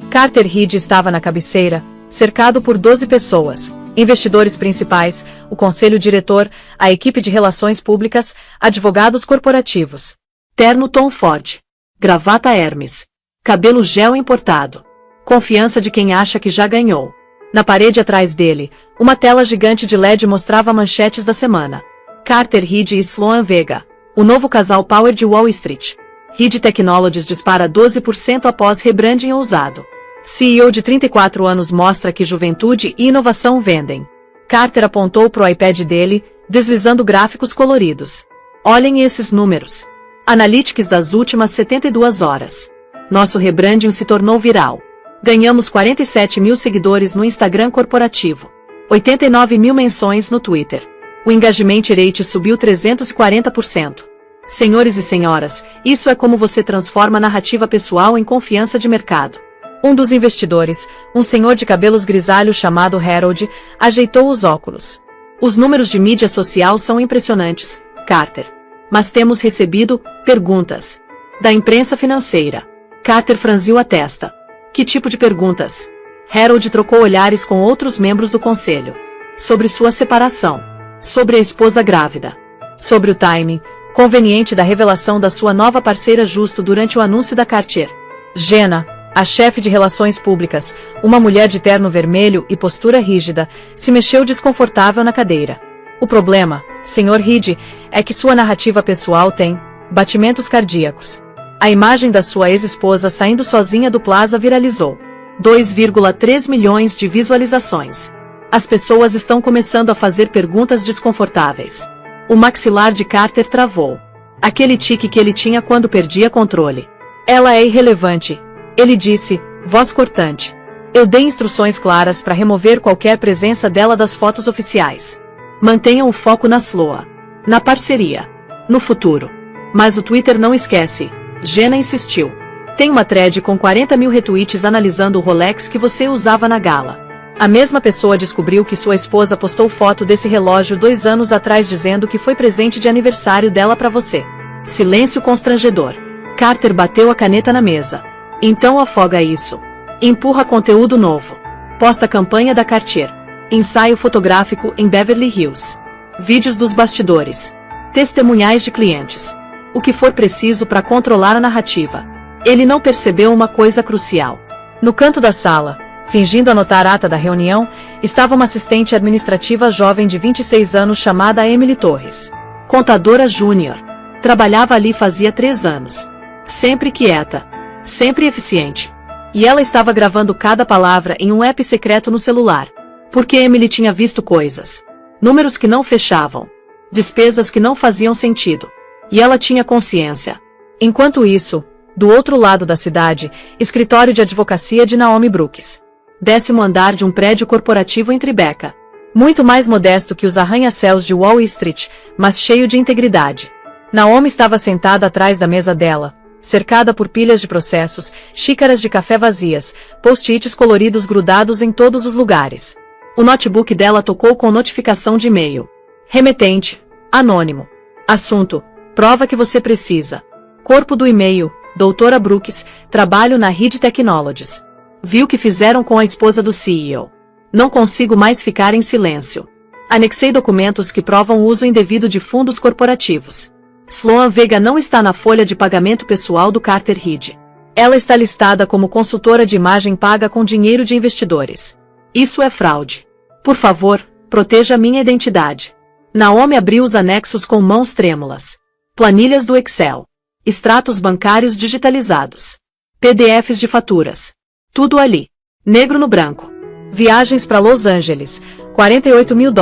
Carter Reed estava na cabeceira, cercado por 12 pessoas, investidores principais, o conselho diretor, a equipe de relações públicas, advogados corporativos. Terno Tom Ford. Gravata Hermes. Cabelo gel importado. Confiança de quem acha que já ganhou. Na parede atrás dele, uma tela gigante de LED mostrava manchetes da semana. Carter Reed e Sloan Vega, o novo casal power de Wall Street. Reed Technologies dispara 12% após rebranding ousado. CEO de 34 anos mostra que juventude e inovação vendem. Carter apontou para o iPad dele, deslizando gráficos coloridos. Olhem esses números. Analytics das últimas 72 horas. Nosso rebranding se tornou viral. Ganhamos 47 mil seguidores no Instagram corporativo. 89 mil menções no Twitter. O engagement rate subiu 340%. Senhores e senhoras, isso é como você transforma narrativa pessoal em confiança de mercado. Um dos investidores, um senhor de cabelos grisalhos chamado Harold, ajeitou os óculos. Os números de mídia social são impressionantes, Carter. Mas temos recebido perguntas da imprensa financeira. Carter franziu a testa. Que tipo de perguntas? Harold trocou olhares com outros membros do conselho. Sobre sua separação. Sobre a esposa grávida. Sobre o timing conveniente da revelação da sua nova parceira justo durante o anúncio da Cartier. Jenna, a chefe de relações públicas, uma mulher de terno vermelho e postura rígida, se mexeu desconfortável na cadeira. O problema, Sr. Reed, é que sua narrativa pessoal tem batimentos cardíacos. A imagem da sua ex-esposa saindo sozinha do Plaza viralizou. 2,3 milhões de visualizações. As pessoas estão começando a fazer perguntas desconfortáveis. O maxilar de Carter travou. Aquele tique que ele tinha quando perdia controle. Ela é irrelevante, ele disse, voz cortante. Eu dei instruções claras para remover qualquer presença dela das fotos oficiais. Mantenham o foco na Sloa. Na parceria. No futuro. Mas o Twitter não esquece. Jenna insistiu. Tem uma thread com 40 mil retweets analisando o Rolex que você usava na gala. A mesma pessoa descobriu que sua esposa postou foto desse relógio 2 anos atrás dizendo que foi presente de aniversário dela para você. Silêncio constrangedor. Carter bateu a caneta na mesa. Então afoga isso. Empurra conteúdo novo. Posta a campanha da Cartier. Ensaio fotográfico em Beverly Hills. Vídeos dos bastidores. Testemunhais de clientes. O que for preciso para controlar a narrativa. Ele não percebeu uma coisa crucial. No canto da sala, fingindo anotar a ata da reunião, estava uma assistente administrativa jovem de 26 anos chamada Emily Torres. Contadora júnior. Trabalhava ali fazia 3 anos. Sempre quieta. Sempre eficiente. E ela estava gravando cada palavra em um app secreto no celular. Porque Emily tinha visto coisas. Números que não fechavam. Despesas que não faziam sentido. E ela tinha consciência. Enquanto isso, do outro lado da cidade, escritório de advocacia de Naomi Brooks. 10º andar de um prédio corporativo em Tribeca. Muito mais modesto que os arranha-céus de Wall Street, mas cheio de integridade. Naomi estava sentada atrás da mesa dela, cercada por pilhas de processos, xícaras de café vazias, post-its coloridos grudados em todos os lugares. O notebook dela tocou com notificação de e-mail. Remetente, anônimo. Assunto, prova que você precisa. Corpo do e-mail, Doutora Brooks, trabalho na Reed Technologies. Viu o que fizeram com a esposa do CEO. Não consigo mais ficar em silêncio. Anexei documentos que provam o uso indevido de fundos corporativos. Sloan Vega não está na folha de pagamento pessoal do Carter Reed. Ela está listada como consultora de imagem paga com dinheiro de investidores. Isso é fraude. Por favor, proteja minha identidade. Naomi abriu os anexos com mãos trêmulas. Planilhas do Excel. Extratos bancários digitalizados. PDFs de faturas. Tudo ali. Negro no branco. Viagens para Los Angeles. $48 mil.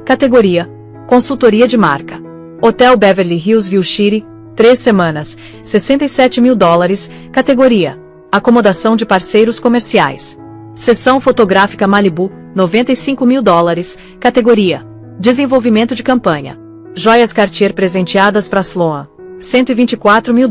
Categoria. Consultoria de marca. Hotel Beverly Hills View City. 3 semanas. $67 mil. Categoria. Acomodação de parceiros comerciais. Sessão fotográfica Malibu. $95 mil. Categoria. Desenvolvimento de campanha. Joias Cartier presenteadas para Sloan. $124 mil.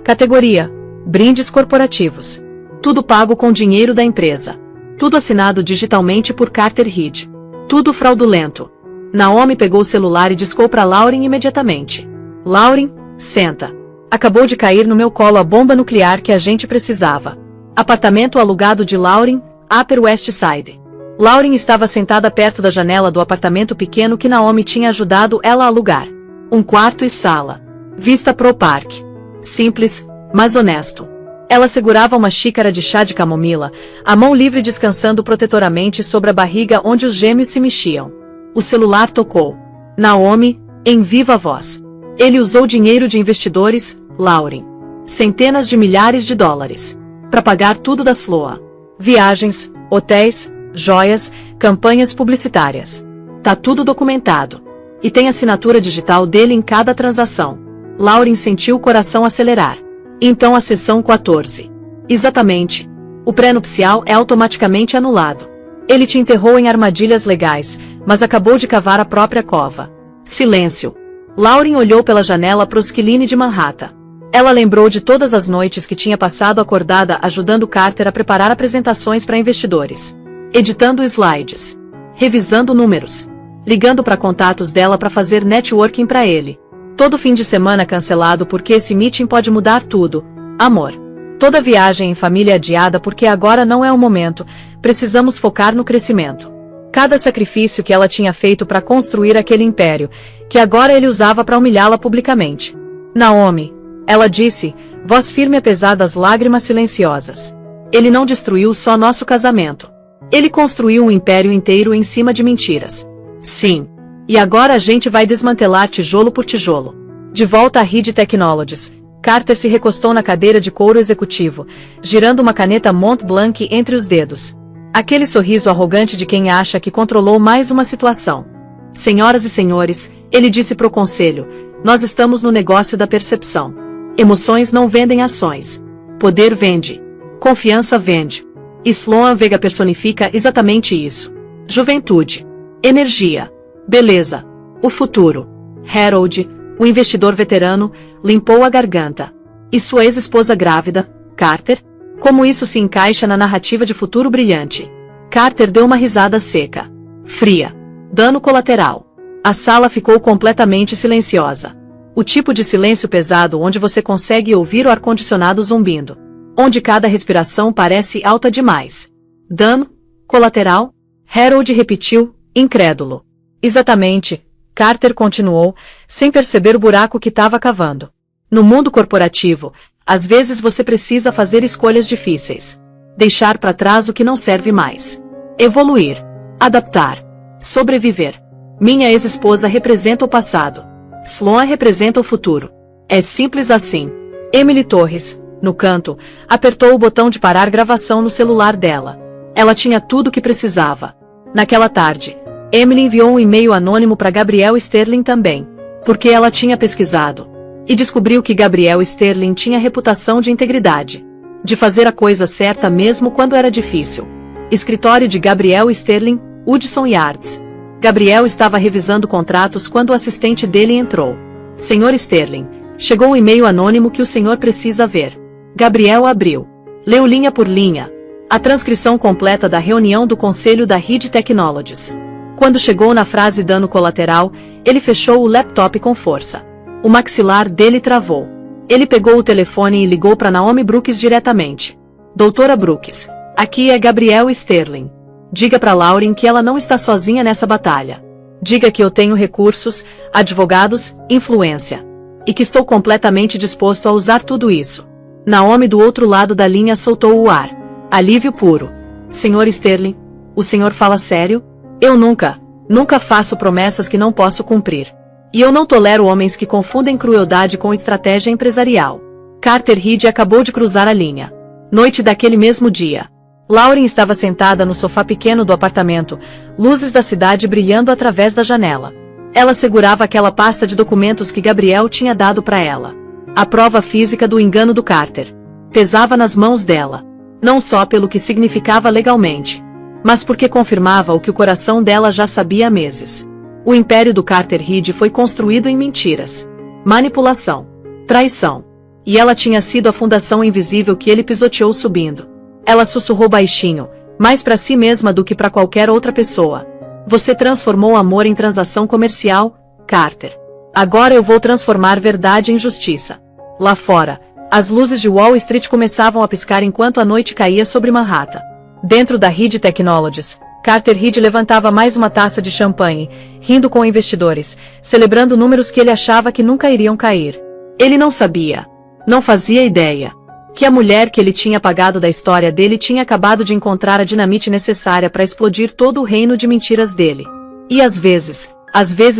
Categoria. Brindes corporativos. Tudo pago com dinheiro da empresa. Tudo assinado digitalmente por Carter Reed. Tudo fraudulento. Naomi pegou o celular e discou para Lauren imediatamente. Lauren, senta. Acabou de cair no meu colo a bomba nuclear que a gente precisava. Apartamento alugado de Lauren, Upper West Side. Lauren estava sentada perto da janela do apartamento pequeno que Naomi tinha ajudado ela a alugar. Um quarto e sala. Vista pro parque. Simples, mas honesto. Ela segurava uma xícara de chá de camomila, a mão livre descansando protetoramente sobre a barriga onde os gêmeos se mexiam. O celular tocou. Naomi, em viva voz. Ele usou dinheiro de investidores, Lauren. Centenas de milhares de dólares. Para pagar tudo da Sloan. Viagens, hotéis, joias, campanhas publicitárias. Tá tudo documentado. E tem assinatura digital dele em cada transação. Lauren sentiu o coração acelerar. Então a sessão 14. Exatamente. O pré-nupcial é automaticamente anulado. Ele te enterrou em armadilhas legais, mas acabou de cavar a própria cova. Silêncio. Lauren olhou pela janela para o skyline de Manhattan. Ela lembrou de todas as noites que tinha passado acordada ajudando Carter a preparar apresentações para investidores, editando slides, revisando números, ligando para contatos dela para fazer networking para ele. Todo fim de semana cancelado porque esse meeting pode mudar tudo. Amor. Toda viagem em família adiada porque agora não é o momento, precisamos focar no crescimento. Cada sacrifício que ela tinha feito para construir aquele império, que agora ele usava para humilhá-la publicamente. Naomi, ela disse, voz firme apesar das lágrimas silenciosas. Ele não destruiu só nosso casamento. Ele construiu um império inteiro em cima de mentiras. Sim. E agora a gente vai desmantelar tijolo por tijolo. De volta à Reed Technologies, Carter se recostou na cadeira de couro executivo, girando uma caneta Mont Blanc entre os dedos. Aquele sorriso arrogante de quem acha que controlou mais uma situação. Senhoras e senhores, ele disse pro conselho, nós estamos no negócio da percepção. Emoções não vendem ações. Poder vende. Confiança vende. Sloan Vega personifica exatamente isso. Juventude. Energia. Beleza. O futuro. Harold, o investidor veterano, limpou a garganta. E sua ex-esposa grávida, Carter? Como isso se encaixa na narrativa de futuro brilhante? Carter deu uma risada seca. Fria. Dano colateral. A sala ficou completamente silenciosa. O tipo de silêncio pesado onde você consegue ouvir o ar-condicionado zumbindo. Onde cada respiração parece alta demais. Dano colateral? Harold repetiu, incrédulo. Exatamente, Carter continuou, sem perceber o buraco que estava cavando. No mundo corporativo, às vezes você precisa fazer escolhas difíceis. Deixar para trás o que não serve mais. Evoluir. Adaptar. Sobreviver. Minha ex-esposa representa o passado. Sloan representa o futuro. É simples assim. Emily Torres, no canto, apertou o botão de parar gravação no celular dela. Ela tinha tudo o que precisava. Naquela tarde, Emily enviou um e-mail anônimo para Gabriel Sterling também, porque ela tinha pesquisado. E descobriu que Gabriel Sterling tinha reputação de integridade. De fazer a coisa certa mesmo quando era difícil. Escritório de Gabriel Sterling, Hudson Yards. Gabriel estava revisando contratos quando o assistente dele entrou. Senhor Sterling, chegou um e-mail anônimo que o senhor precisa ver. Gabriel abriu. Leu linha por linha. A transcrição completa da reunião do conselho da Reed Technologies. Quando chegou na frase dano colateral, ele fechou o laptop com força. O maxilar dele travou. Ele pegou o telefone e ligou para Naomi Brooks diretamente. Doutora Brooks, aqui é Gabriel Sterling. Diga para Lauren que ela não está sozinha nessa batalha. Diga que eu tenho recursos, advogados, influência. E que estou completamente disposto a usar tudo isso. Naomi do outro lado da linha soltou o ar. Alívio puro. Senhor Sterling, o senhor fala sério? Eu nunca faço promessas que não posso cumprir. E eu não tolero homens que confundem crueldade com estratégia empresarial. Carter Reed acabou de cruzar a linha. Noite daquele mesmo dia. Lauren estava sentada no sofá pequeno do apartamento, luzes da cidade brilhando através da janela. Ela segurava aquela pasta de documentos que Gabriel tinha dado para ela. A prova física do engano do Carter. Pesava nas mãos dela. Não só pelo que significava legalmente, mas porque confirmava o que o coração dela já sabia há meses. O império do Carter Reed foi construído em mentiras, manipulação, traição. E ela tinha sido a fundação invisível que ele pisoteou subindo. Ela sussurrou baixinho, mais para si mesma do que para qualquer outra pessoa. Você transformou amor em transação comercial, Carter. Agora eu vou transformar verdade em justiça. Lá fora, as luzes de Wall Street começavam a piscar enquanto a noite caía sobre Manhattan. Dentro da Reed Technologies, Carter Reed levantava mais uma taça de champanhe, rindo com investidores, celebrando números que ele achava que nunca iriam cair. Ele não sabia, não fazia ideia, que a mulher que ele tinha apagado da história dele tinha acabado de encontrar a dinamite necessária para explodir todo o reino de mentiras dele. E às vezes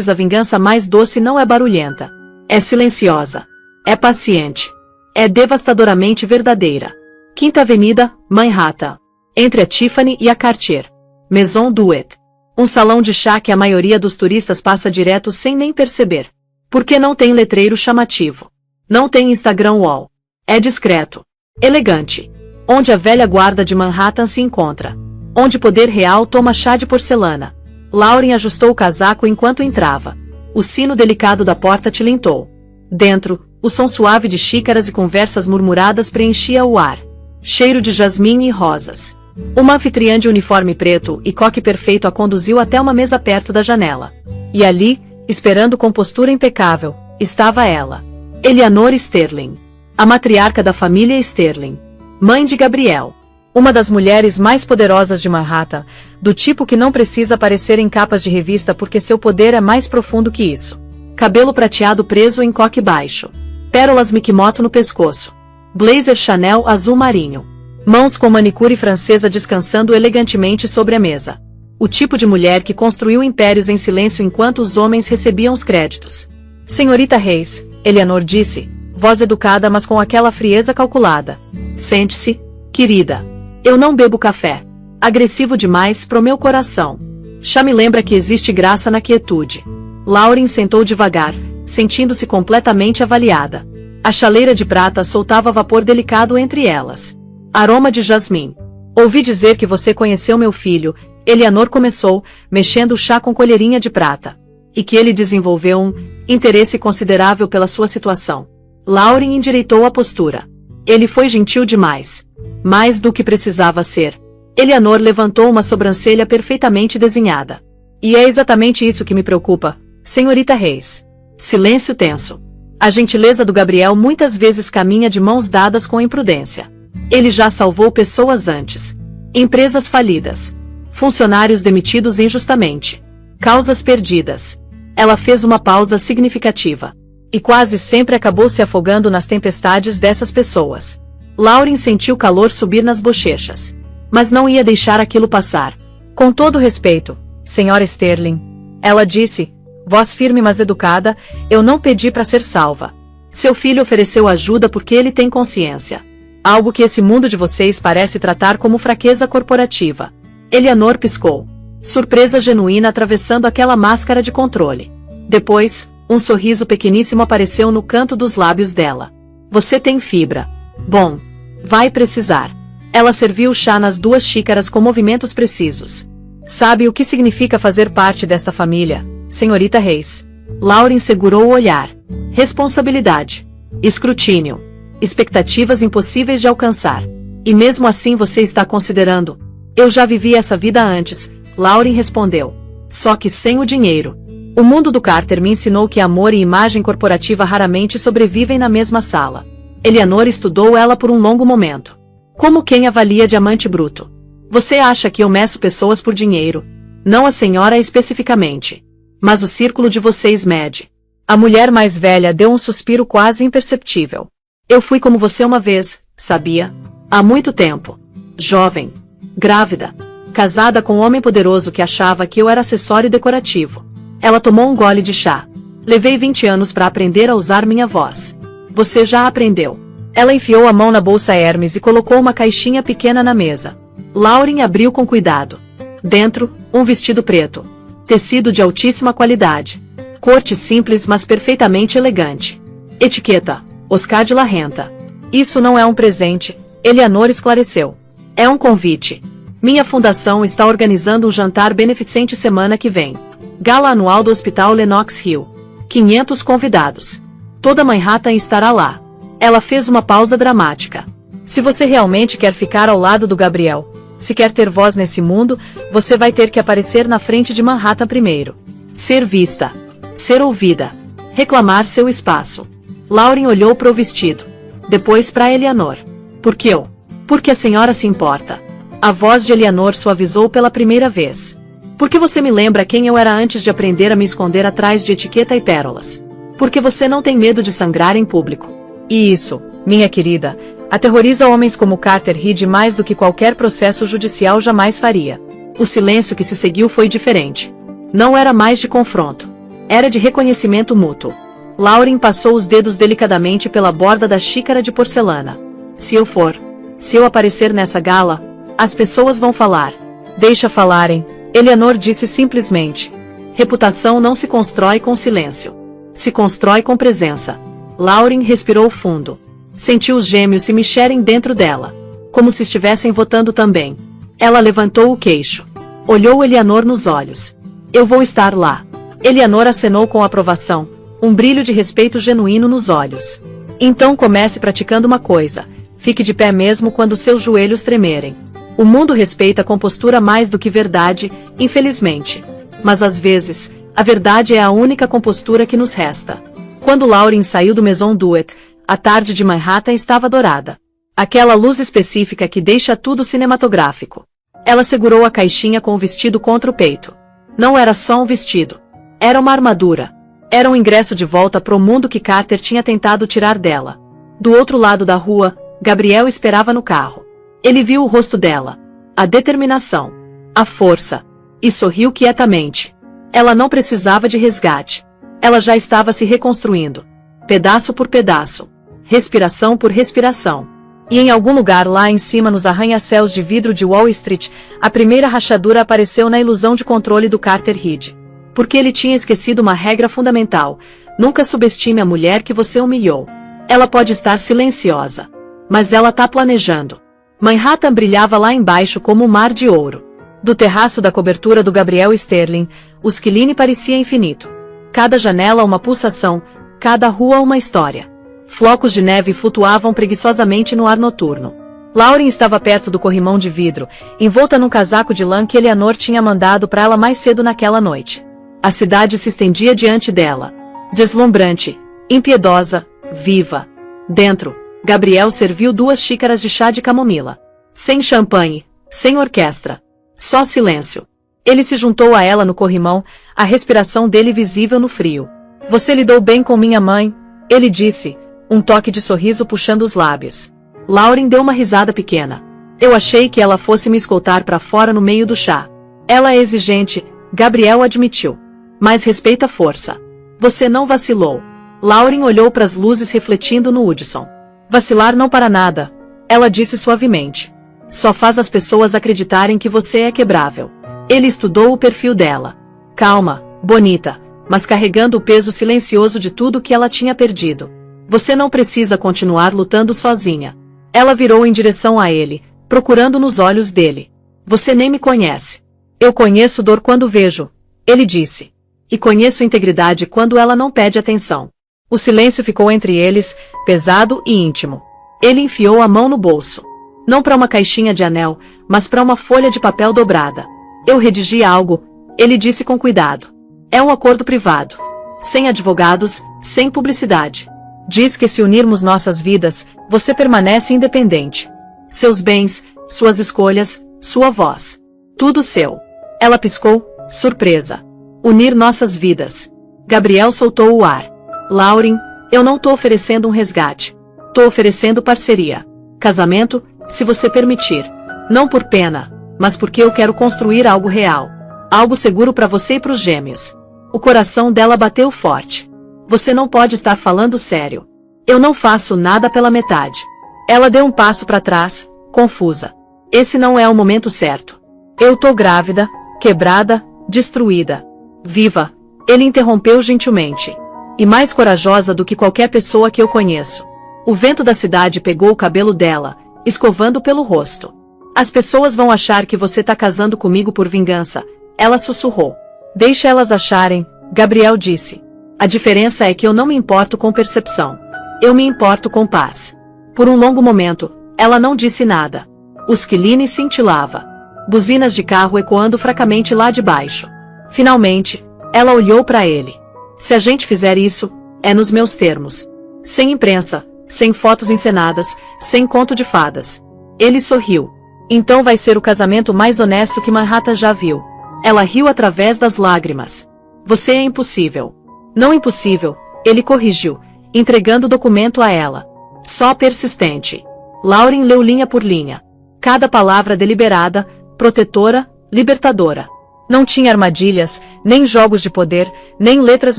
a vingança mais doce não é barulhenta. É silenciosa. É paciente. É devastadoramente verdadeira. Quinta Avenida, Manhattan. Entre a Tiffany e a Cartier. Maison Duet. Um salão de chá que a maioria dos turistas passa direto sem nem perceber. Porque não tem letreiro chamativo. Não tem Instagram wall. É discreto. Elegante. Onde a velha guarda de Manhattan se encontra. Onde o poder real toma chá de porcelana. Lauren ajustou o casaco enquanto entrava. O sino delicado da porta tilintou. Dentro, O som suave de xícaras e conversas murmuradas preenchia o ar. Cheiro de jasmim e rosas. Uma anfitriã de uniforme preto e coque perfeito a conduziu até uma mesa perto da janela. E ali, esperando com postura impecável, estava ela. Eleanor Sterling. A matriarca da família Sterling. Mãe de Gabriel. Uma das mulheres mais poderosas de Manhattan, do tipo que não precisa aparecer em capas de revista porque seu poder é mais profundo que isso. Cabelo prateado preso em coque baixo. Pérolas Mikimoto no pescoço. Blazer Chanel azul marinho. Mãos com manicure francesa descansando elegantemente sobre a mesa. O tipo de mulher que construiu impérios em silêncio enquanto os homens recebiam os créditos. Senhorita Reis, Eleanor disse, voz educada mas com aquela frieza calculada. Sente-se, querida. Eu não bebo café. Agressivo demais pro meu coração. Chá me lembra que existe graça na quietude. Lauren sentou devagar, sentindo-se completamente avaliada. A chaleira de prata soltava vapor delicado entre elas. Aroma de jasmim. Ouvi dizer que você conheceu meu filho, Eleanor começou, mexendo o chá com colherinha de prata. E que ele desenvolveu um interesse considerável pela sua situação. Lauren endireitou a postura. Ele foi gentil demais. Mais do que precisava ser. Eleanor levantou uma sobrancelha perfeitamente desenhada. E é exatamente isso que me preocupa, senhorita Reis. Silêncio tenso. A gentileza do Gabriel muitas vezes caminha de mãos dadas com a imprudência. Ele já salvou pessoas antes. Empresas falidas. Funcionários demitidos injustamente. Causas perdidas. Ela fez uma pausa significativa. E quase sempre acabou se afogando nas tempestades dessas pessoas. Lauren sentiu calor subir nas bochechas. Mas não ia deixar aquilo passar. Com todo respeito, senhora Sterling. Ela disse, voz firme mas educada, eu não pedi para ser salva. Seu filho ofereceu ajuda porque ele tem consciência. Algo que esse mundo de vocês parece tratar como fraqueza corporativa. Eleanor piscou. Surpresa genuína atravessando aquela máscara de controle. Depois, um sorriso pequeníssimo apareceu no canto dos lábios dela. Você tem fibra. Bom, vai precisar. Ela serviu o chá nas 2 xícaras com movimentos precisos. Sabe o que significa fazer parte desta família, senhorita Reis? Lauren segurou o olhar. Responsabilidade. Escrutínio. Expectativas impossíveis de alcançar. E mesmo assim você está considerando. Eu já vivi essa vida antes, Lauren respondeu. Só que sem o dinheiro. O mundo do Carter me ensinou que amor e imagem corporativa raramente sobrevivem na mesma sala. Eleanor estudou ela por um longo momento. Como quem avalia diamante bruto. Você acha que eu meço pessoas por dinheiro? Não a senhora especificamente. Mas o círculo de vocês mede. A mulher mais velha deu um suspiro quase imperceptível. Eu fui como você uma vez, sabia? Há muito tempo. Jovem. Grávida. Casada com um homem poderoso que achava que eu era acessório decorativo. Ela tomou um gole de chá. Levei 20 anos para aprender a usar minha voz. Você já aprendeu. Ela enfiou a mão na bolsa Hermes e colocou uma caixinha pequena na mesa. Lauren abriu com cuidado. Dentro, um vestido preto. Tecido de altíssima qualidade. Corte simples mas perfeitamente elegante. Etiqueta, Oscar de la Renta. Isso não é um presente, Eleanor esclareceu. É um convite. Minha fundação está organizando um jantar beneficente semana que vem. Gala anual do Hospital Lenox Hill. 500 convidados. Toda Manhattan estará lá. Ela fez uma pausa dramática. Se você realmente quer ficar ao lado do Gabriel, se quer ter voz nesse mundo, você vai ter que aparecer na frente de Manhattan primeiro. Ser vista. Ser ouvida. Reclamar seu espaço. Lauren olhou para o vestido. Depois para Eleanor. Por que eu? Porque a senhora se importa. A voz de Eleanor suavizou pela primeira vez. Porque você me lembra quem eu era antes de aprender a me esconder atrás de etiqueta e pérolas. Porque você não tem medo de sangrar em público. E isso, minha querida, aterroriza homens como Carter Reed mais do que qualquer processo judicial jamais faria. O silêncio que se seguiu foi diferente. Não era mais de confronto. Era de reconhecimento mútuo. Lauren passou os dedos delicadamente pela borda da xícara de porcelana. Se eu aparecer nessa gala, as pessoas vão falar. Deixa falarem, Eleanor disse simplesmente. Reputação não se constrói com silêncio. Se constrói com presença. Lauren respirou fundo. Sentiu os gêmeos se mexerem dentro dela. Como se estivessem votando também. Ela levantou o queixo. Olhou Eleanor nos olhos. Eu vou estar lá. Eleanor acenou com aprovação. um brilho de respeito genuíno nos olhos. Então comece praticando uma coisa: fique de pé mesmo quando seus joelhos tremerem. O mundo respeita a compostura mais do que verdade, infelizmente. Mas às vezes, a verdade é a única compostura que nos resta. Quando Lauren saiu do Maison Duet, a tarde de Manhattan estava dourada. Aquela luz específica que deixa tudo cinematográfico. Ela segurou a caixinha com o vestido contra o peito. Não era só um vestido. Era uma armadura. Era um ingresso de volta pro mundo que Carter tinha tentado tirar dela. Do outro lado da rua, Gabriel esperava no carro. Ele viu o rosto dela. A determinação. A força. E sorriu quietamente. Ela não precisava de resgate. Ela já estava se reconstruindo. Pedaço por pedaço. Respiração por respiração. E em algum lugar lá em cima nos arranha-céus de vidro de Wall Street, a primeira rachadura apareceu na ilusão de controle do Carter Reed. Porque ele tinha esquecido uma regra fundamental: nunca subestime a mulher que você humilhou. Ela pode estar silenciosa. Mas ela tá planejando. Manhattan brilhava lá embaixo como um mar de ouro. Do terraço da cobertura do Gabriel Sterling, o Skilline parecia infinito. Cada janela uma pulsação, cada rua uma história. Flocos de neve flutuavam preguiçosamente no ar noturno. Lauren estava perto do corrimão de vidro, envolta num casaco de lã que Eleanor tinha mandado para ela mais cedo naquela noite. A cidade se estendia diante dela. Deslumbrante, impiedosa, viva. Dentro, Gabriel serviu 2 xícaras de chá de camomila. Sem champanhe, sem orquestra. Só silêncio. Ele se juntou a ela no corrimão, a respiração dele visível no frio. Você lidou bem com minha mãe, ele disse, um toque de sorriso puxando os lábios. Lauren deu uma risada pequena. Eu achei que ela fosse me escoltar para fora no meio do chá. Ela é exigente, Gabriel admitiu. Mas respeita a força. Você não vacilou. Lauren olhou para as luzes refletindo no Hudson. Vacilar não para nada, ela disse suavemente. Só faz as pessoas acreditarem que você é quebrável. Ele estudou o perfil dela. Calma, bonita, mas carregando o peso silencioso de tudo que ela tinha perdido. Você não precisa continuar lutando sozinha. Ela virou em direção a ele, procurando nos olhos dele. Você nem me conhece. Eu conheço dor quando vejo, ele disse. E conheço integridade quando ela não pede atenção. O silêncio ficou entre eles, pesado e íntimo. Ele enfiou a mão no bolso. Não para uma caixinha de anel, mas para uma folha de papel dobrada. Eu redigi algo, ele disse com cuidado. É um acordo privado. Sem advogados, sem publicidade. Diz que se unirmos nossas vidas, você permanece independente. Seus bens, suas escolhas, sua voz. Tudo seu. Ela piscou, surpresa. Unir nossas vidas. Gabriel soltou o ar. Lauren, eu não tô oferecendo um resgate. Tô oferecendo parceria. Casamento, se você permitir. Não por pena, mas porque eu quero construir algo real. Algo seguro para você e pros gêmeos. O coração dela bateu forte. Você não pode estar falando sério. Eu não faço nada pela metade. Ela deu um passo para trás, confusa. Esse não é o momento certo. Eu tô grávida, quebrada, destruída. Viva, ele interrompeu gentilmente. E mais corajosa do que qualquer pessoa que eu conheço. O vento da cidade pegou o cabelo dela, escovando pelo rosto. As pessoas vão achar que você tá casando comigo por vingança, ela sussurrou. Deixa elas acharem, Gabriel disse. A diferença é que eu não me importo com percepção. Eu me importo com paz. Por um longo momento, ela não disse nada. O Skilline cintilava. Buzinas de carro ecoando fracamente lá de baixo. Finalmente, ela olhou para ele. Se a gente fizer isso, é nos meus termos. Sem imprensa, sem fotos encenadas, sem conto de fadas. Ele sorriu. Então vai ser o casamento mais honesto que Manhattan já viu. Ela riu através das lágrimas. Você é impossível. Não impossível, ele corrigiu, entregando o documento a ela. Só persistente. Lauren leu linha por linha. Cada palavra deliberada, protetora, libertadora. Não tinha armadilhas, nem jogos de poder, nem letras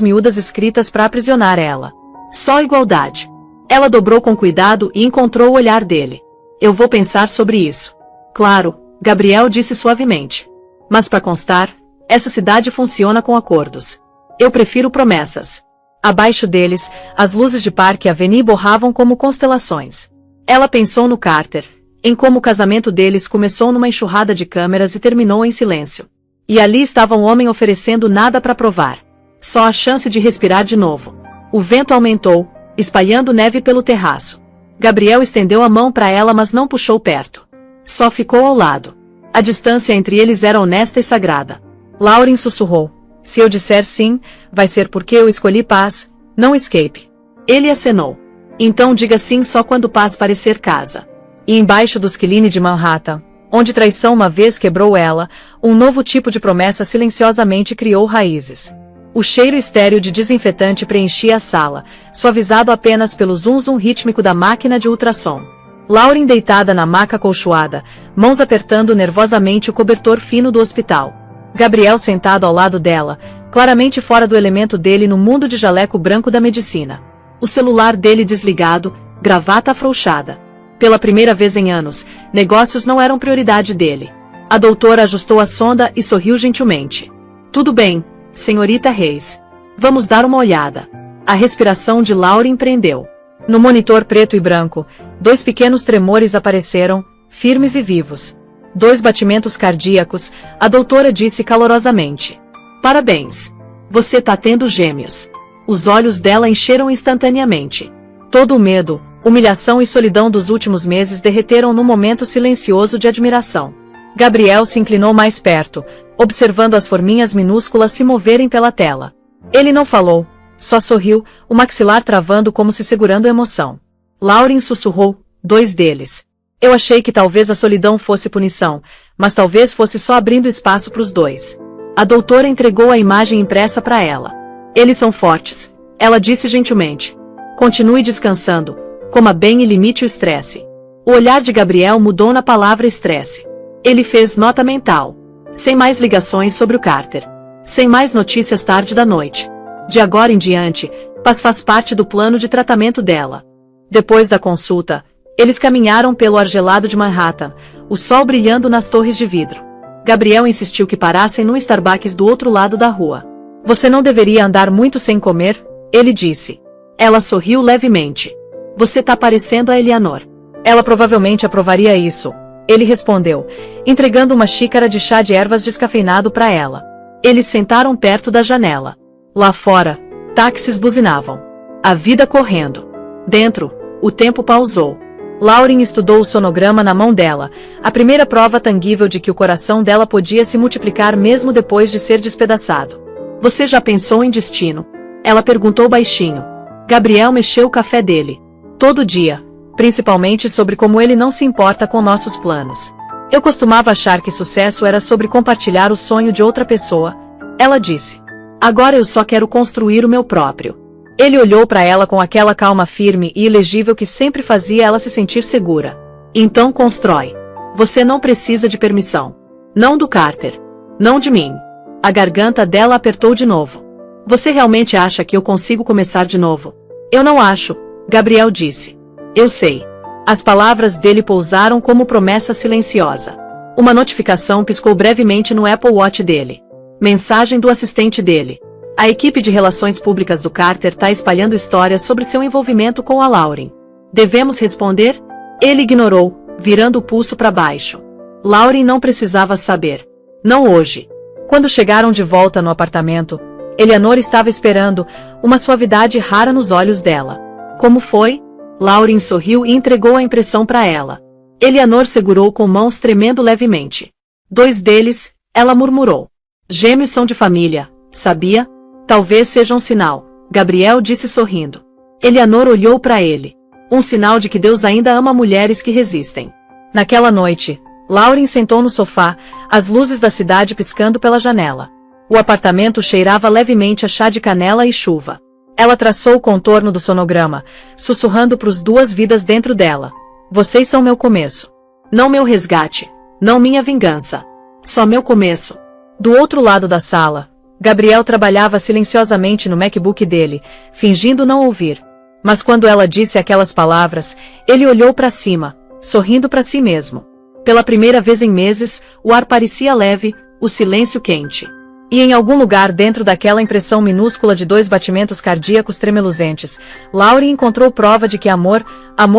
miúdas escritas para aprisionar ela. Só igualdade. Ela dobrou com cuidado e encontrou o olhar dele. Eu vou pensar sobre isso. Claro, Gabriel disse suavemente. Mas para constar, essa cidade funciona com acordos. Eu prefiro promessas. Abaixo deles, as luzes de Parque Avenue borravam como constelações. Ela pensou no Carter, em como o casamento deles começou numa enxurrada de câmeras e terminou em silêncio. E ali estava um homem oferecendo nada para provar. Só a chance de respirar de novo. O vento aumentou, espalhando neve pelo terraço. Gabriel estendeu a mão para ela, mas não puxou perto. Só ficou ao lado. A distância entre eles era honesta e sagrada. Lauren sussurrou. Se eu disser sim, vai ser porque eu escolhi paz, não escape. Ele acenou. Então diga sim só quando paz parecer casa. E embaixo do esquiline de Manhattan, onde traição uma vez quebrou ela, um novo tipo de promessa silenciosamente criou raízes. O cheiro estéril de desinfetante preenchia a sala, suavizado apenas pelo zum-zum rítmico da máquina de ultrassom. Lauren deitada na maca acolchoada, mãos apertando nervosamente o cobertor fino do hospital. Gabriel sentado ao lado dela, claramente fora do elemento dele no mundo de jaleco branco da medicina. O celular dele desligado, gravata afrouxada. Pela primeira vez em anos, negócios não eram prioridade dele. A doutora ajustou a sonda e sorriu gentilmente. Tudo bem, senhorita Reis. Vamos dar uma olhada. A respiração de Lauren prendeu. No monitor preto e branco, 2 pequenos tremores apareceram, firmes e vivos. 2 batimentos cardíacos, a doutora disse calorosamente. Parabéns. Você tá tendo gêmeos. Os olhos dela encheram instantaneamente. Todo o medo, humilhação e solidão dos últimos meses derreteram num momento silencioso de admiração. Gabriel se inclinou mais perto, observando as forminhas minúsculas se moverem pela tela. Ele não falou, só sorriu, o maxilar travando como se segurando emoção. Lauren sussurrou, 2 deles. Eu achei que talvez a solidão fosse punição, mas talvez fosse só abrindo espaço para os 2. A doutora entregou a imagem impressa para ela. Eles são fortes, ela disse gentilmente. Continue descansando, coma bem e limite o estresse. O olhar de Gabriel mudou na palavra estresse. Ele fez nota mental. Sem mais ligações sobre o Carter. Sem mais notícias tarde da noite. De agora em diante, paz faz parte do plano de tratamento dela. Depois da consulta, eles caminharam pelo argelado de Manhattan, o sol brilhando nas torres de vidro. Gabriel insistiu que parassem no Starbucks do outro lado da rua. Você não deveria andar muito sem comer, ele disse. Ela sorriu levemente. Você tá parecendo a Eleanor. Ela provavelmente aprovaria isso, ele respondeu, entregando uma xícara de chá de ervas descafeinado para ela. Eles sentaram perto da janela. Lá fora, táxis buzinavam. A vida correndo. Dentro, o tempo pausou. Lauren estudou o sonograma na mão dela, a primeira prova tangível de que o coração dela podia se multiplicar mesmo depois de ser despedaçado. Você já pensou em destino? Ela perguntou baixinho. Gabriel mexeu o café dele. Todo dia, principalmente sobre como ele não se importa com nossos planos. Eu costumava achar que sucesso era sobre compartilhar o sonho de outra pessoa, ela disse. Agora eu só quero construir o meu próprio. Ele olhou para ela com aquela calma firme e ilegível que sempre fazia ela se sentir segura. Então constrói. Você não precisa de permissão. Não do Carter. Não de mim. A garganta dela apertou de novo. Você realmente acha que eu consigo começar de novo? Eu não acho, Gabriel disse. Eu sei. As palavras dele pousaram como promessa silenciosa. Uma notificação piscou brevemente no Apple Watch dele. Mensagem do assistente dele. A equipe de relações públicas do Carter está espalhando histórias sobre seu envolvimento com a Lauren. Devemos responder? Ele ignorou, virando o pulso para baixo. Lauren não precisava saber. Não hoje. Quando chegaram de volta no apartamento, Eleanor estava esperando, uma suavidade rara nos olhos dela. Como foi? Lauren sorriu e entregou a impressão para ela. Eleanor segurou com mãos tremendo levemente. 2 deles, ela murmurou. Gêmeos são de família, sabia? Talvez seja um sinal, Gabriel disse sorrindo. Eleanor olhou para ele. Um sinal de que Deus ainda ama mulheres que resistem. Naquela noite, Lauren sentou no sofá, as luzes da cidade piscando pela janela. O apartamento cheirava levemente a chá de canela e chuva. Ela traçou o contorno do sonograma, sussurrando para as 2 vidas dentro dela. Vocês são meu começo. Não meu resgate. Não minha vingança. Só meu começo. Do outro lado da sala, Gabriel trabalhava silenciosamente no MacBook dele, fingindo não ouvir. Mas quando ela disse aquelas palavras, ele olhou para cima, sorrindo para si mesmo. Pela primeira vez em meses, o ar parecia leve, o silêncio quente. E em algum lugar dentro daquela impressão minúscula de 2 batimentos cardíacos tremeluzentes, Lauren encontrou prova de que amor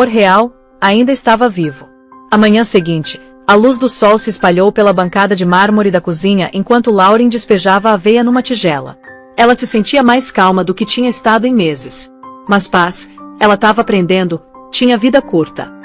real, ainda estava vivo. A manhã seguinte, a luz do sol se espalhou pela bancada de mármore da cozinha enquanto Lauren despejava a aveia numa tigela. Ela se sentia mais calma do que tinha estado em meses. Mas paz, ela estava aprendendo, tinha vida curta.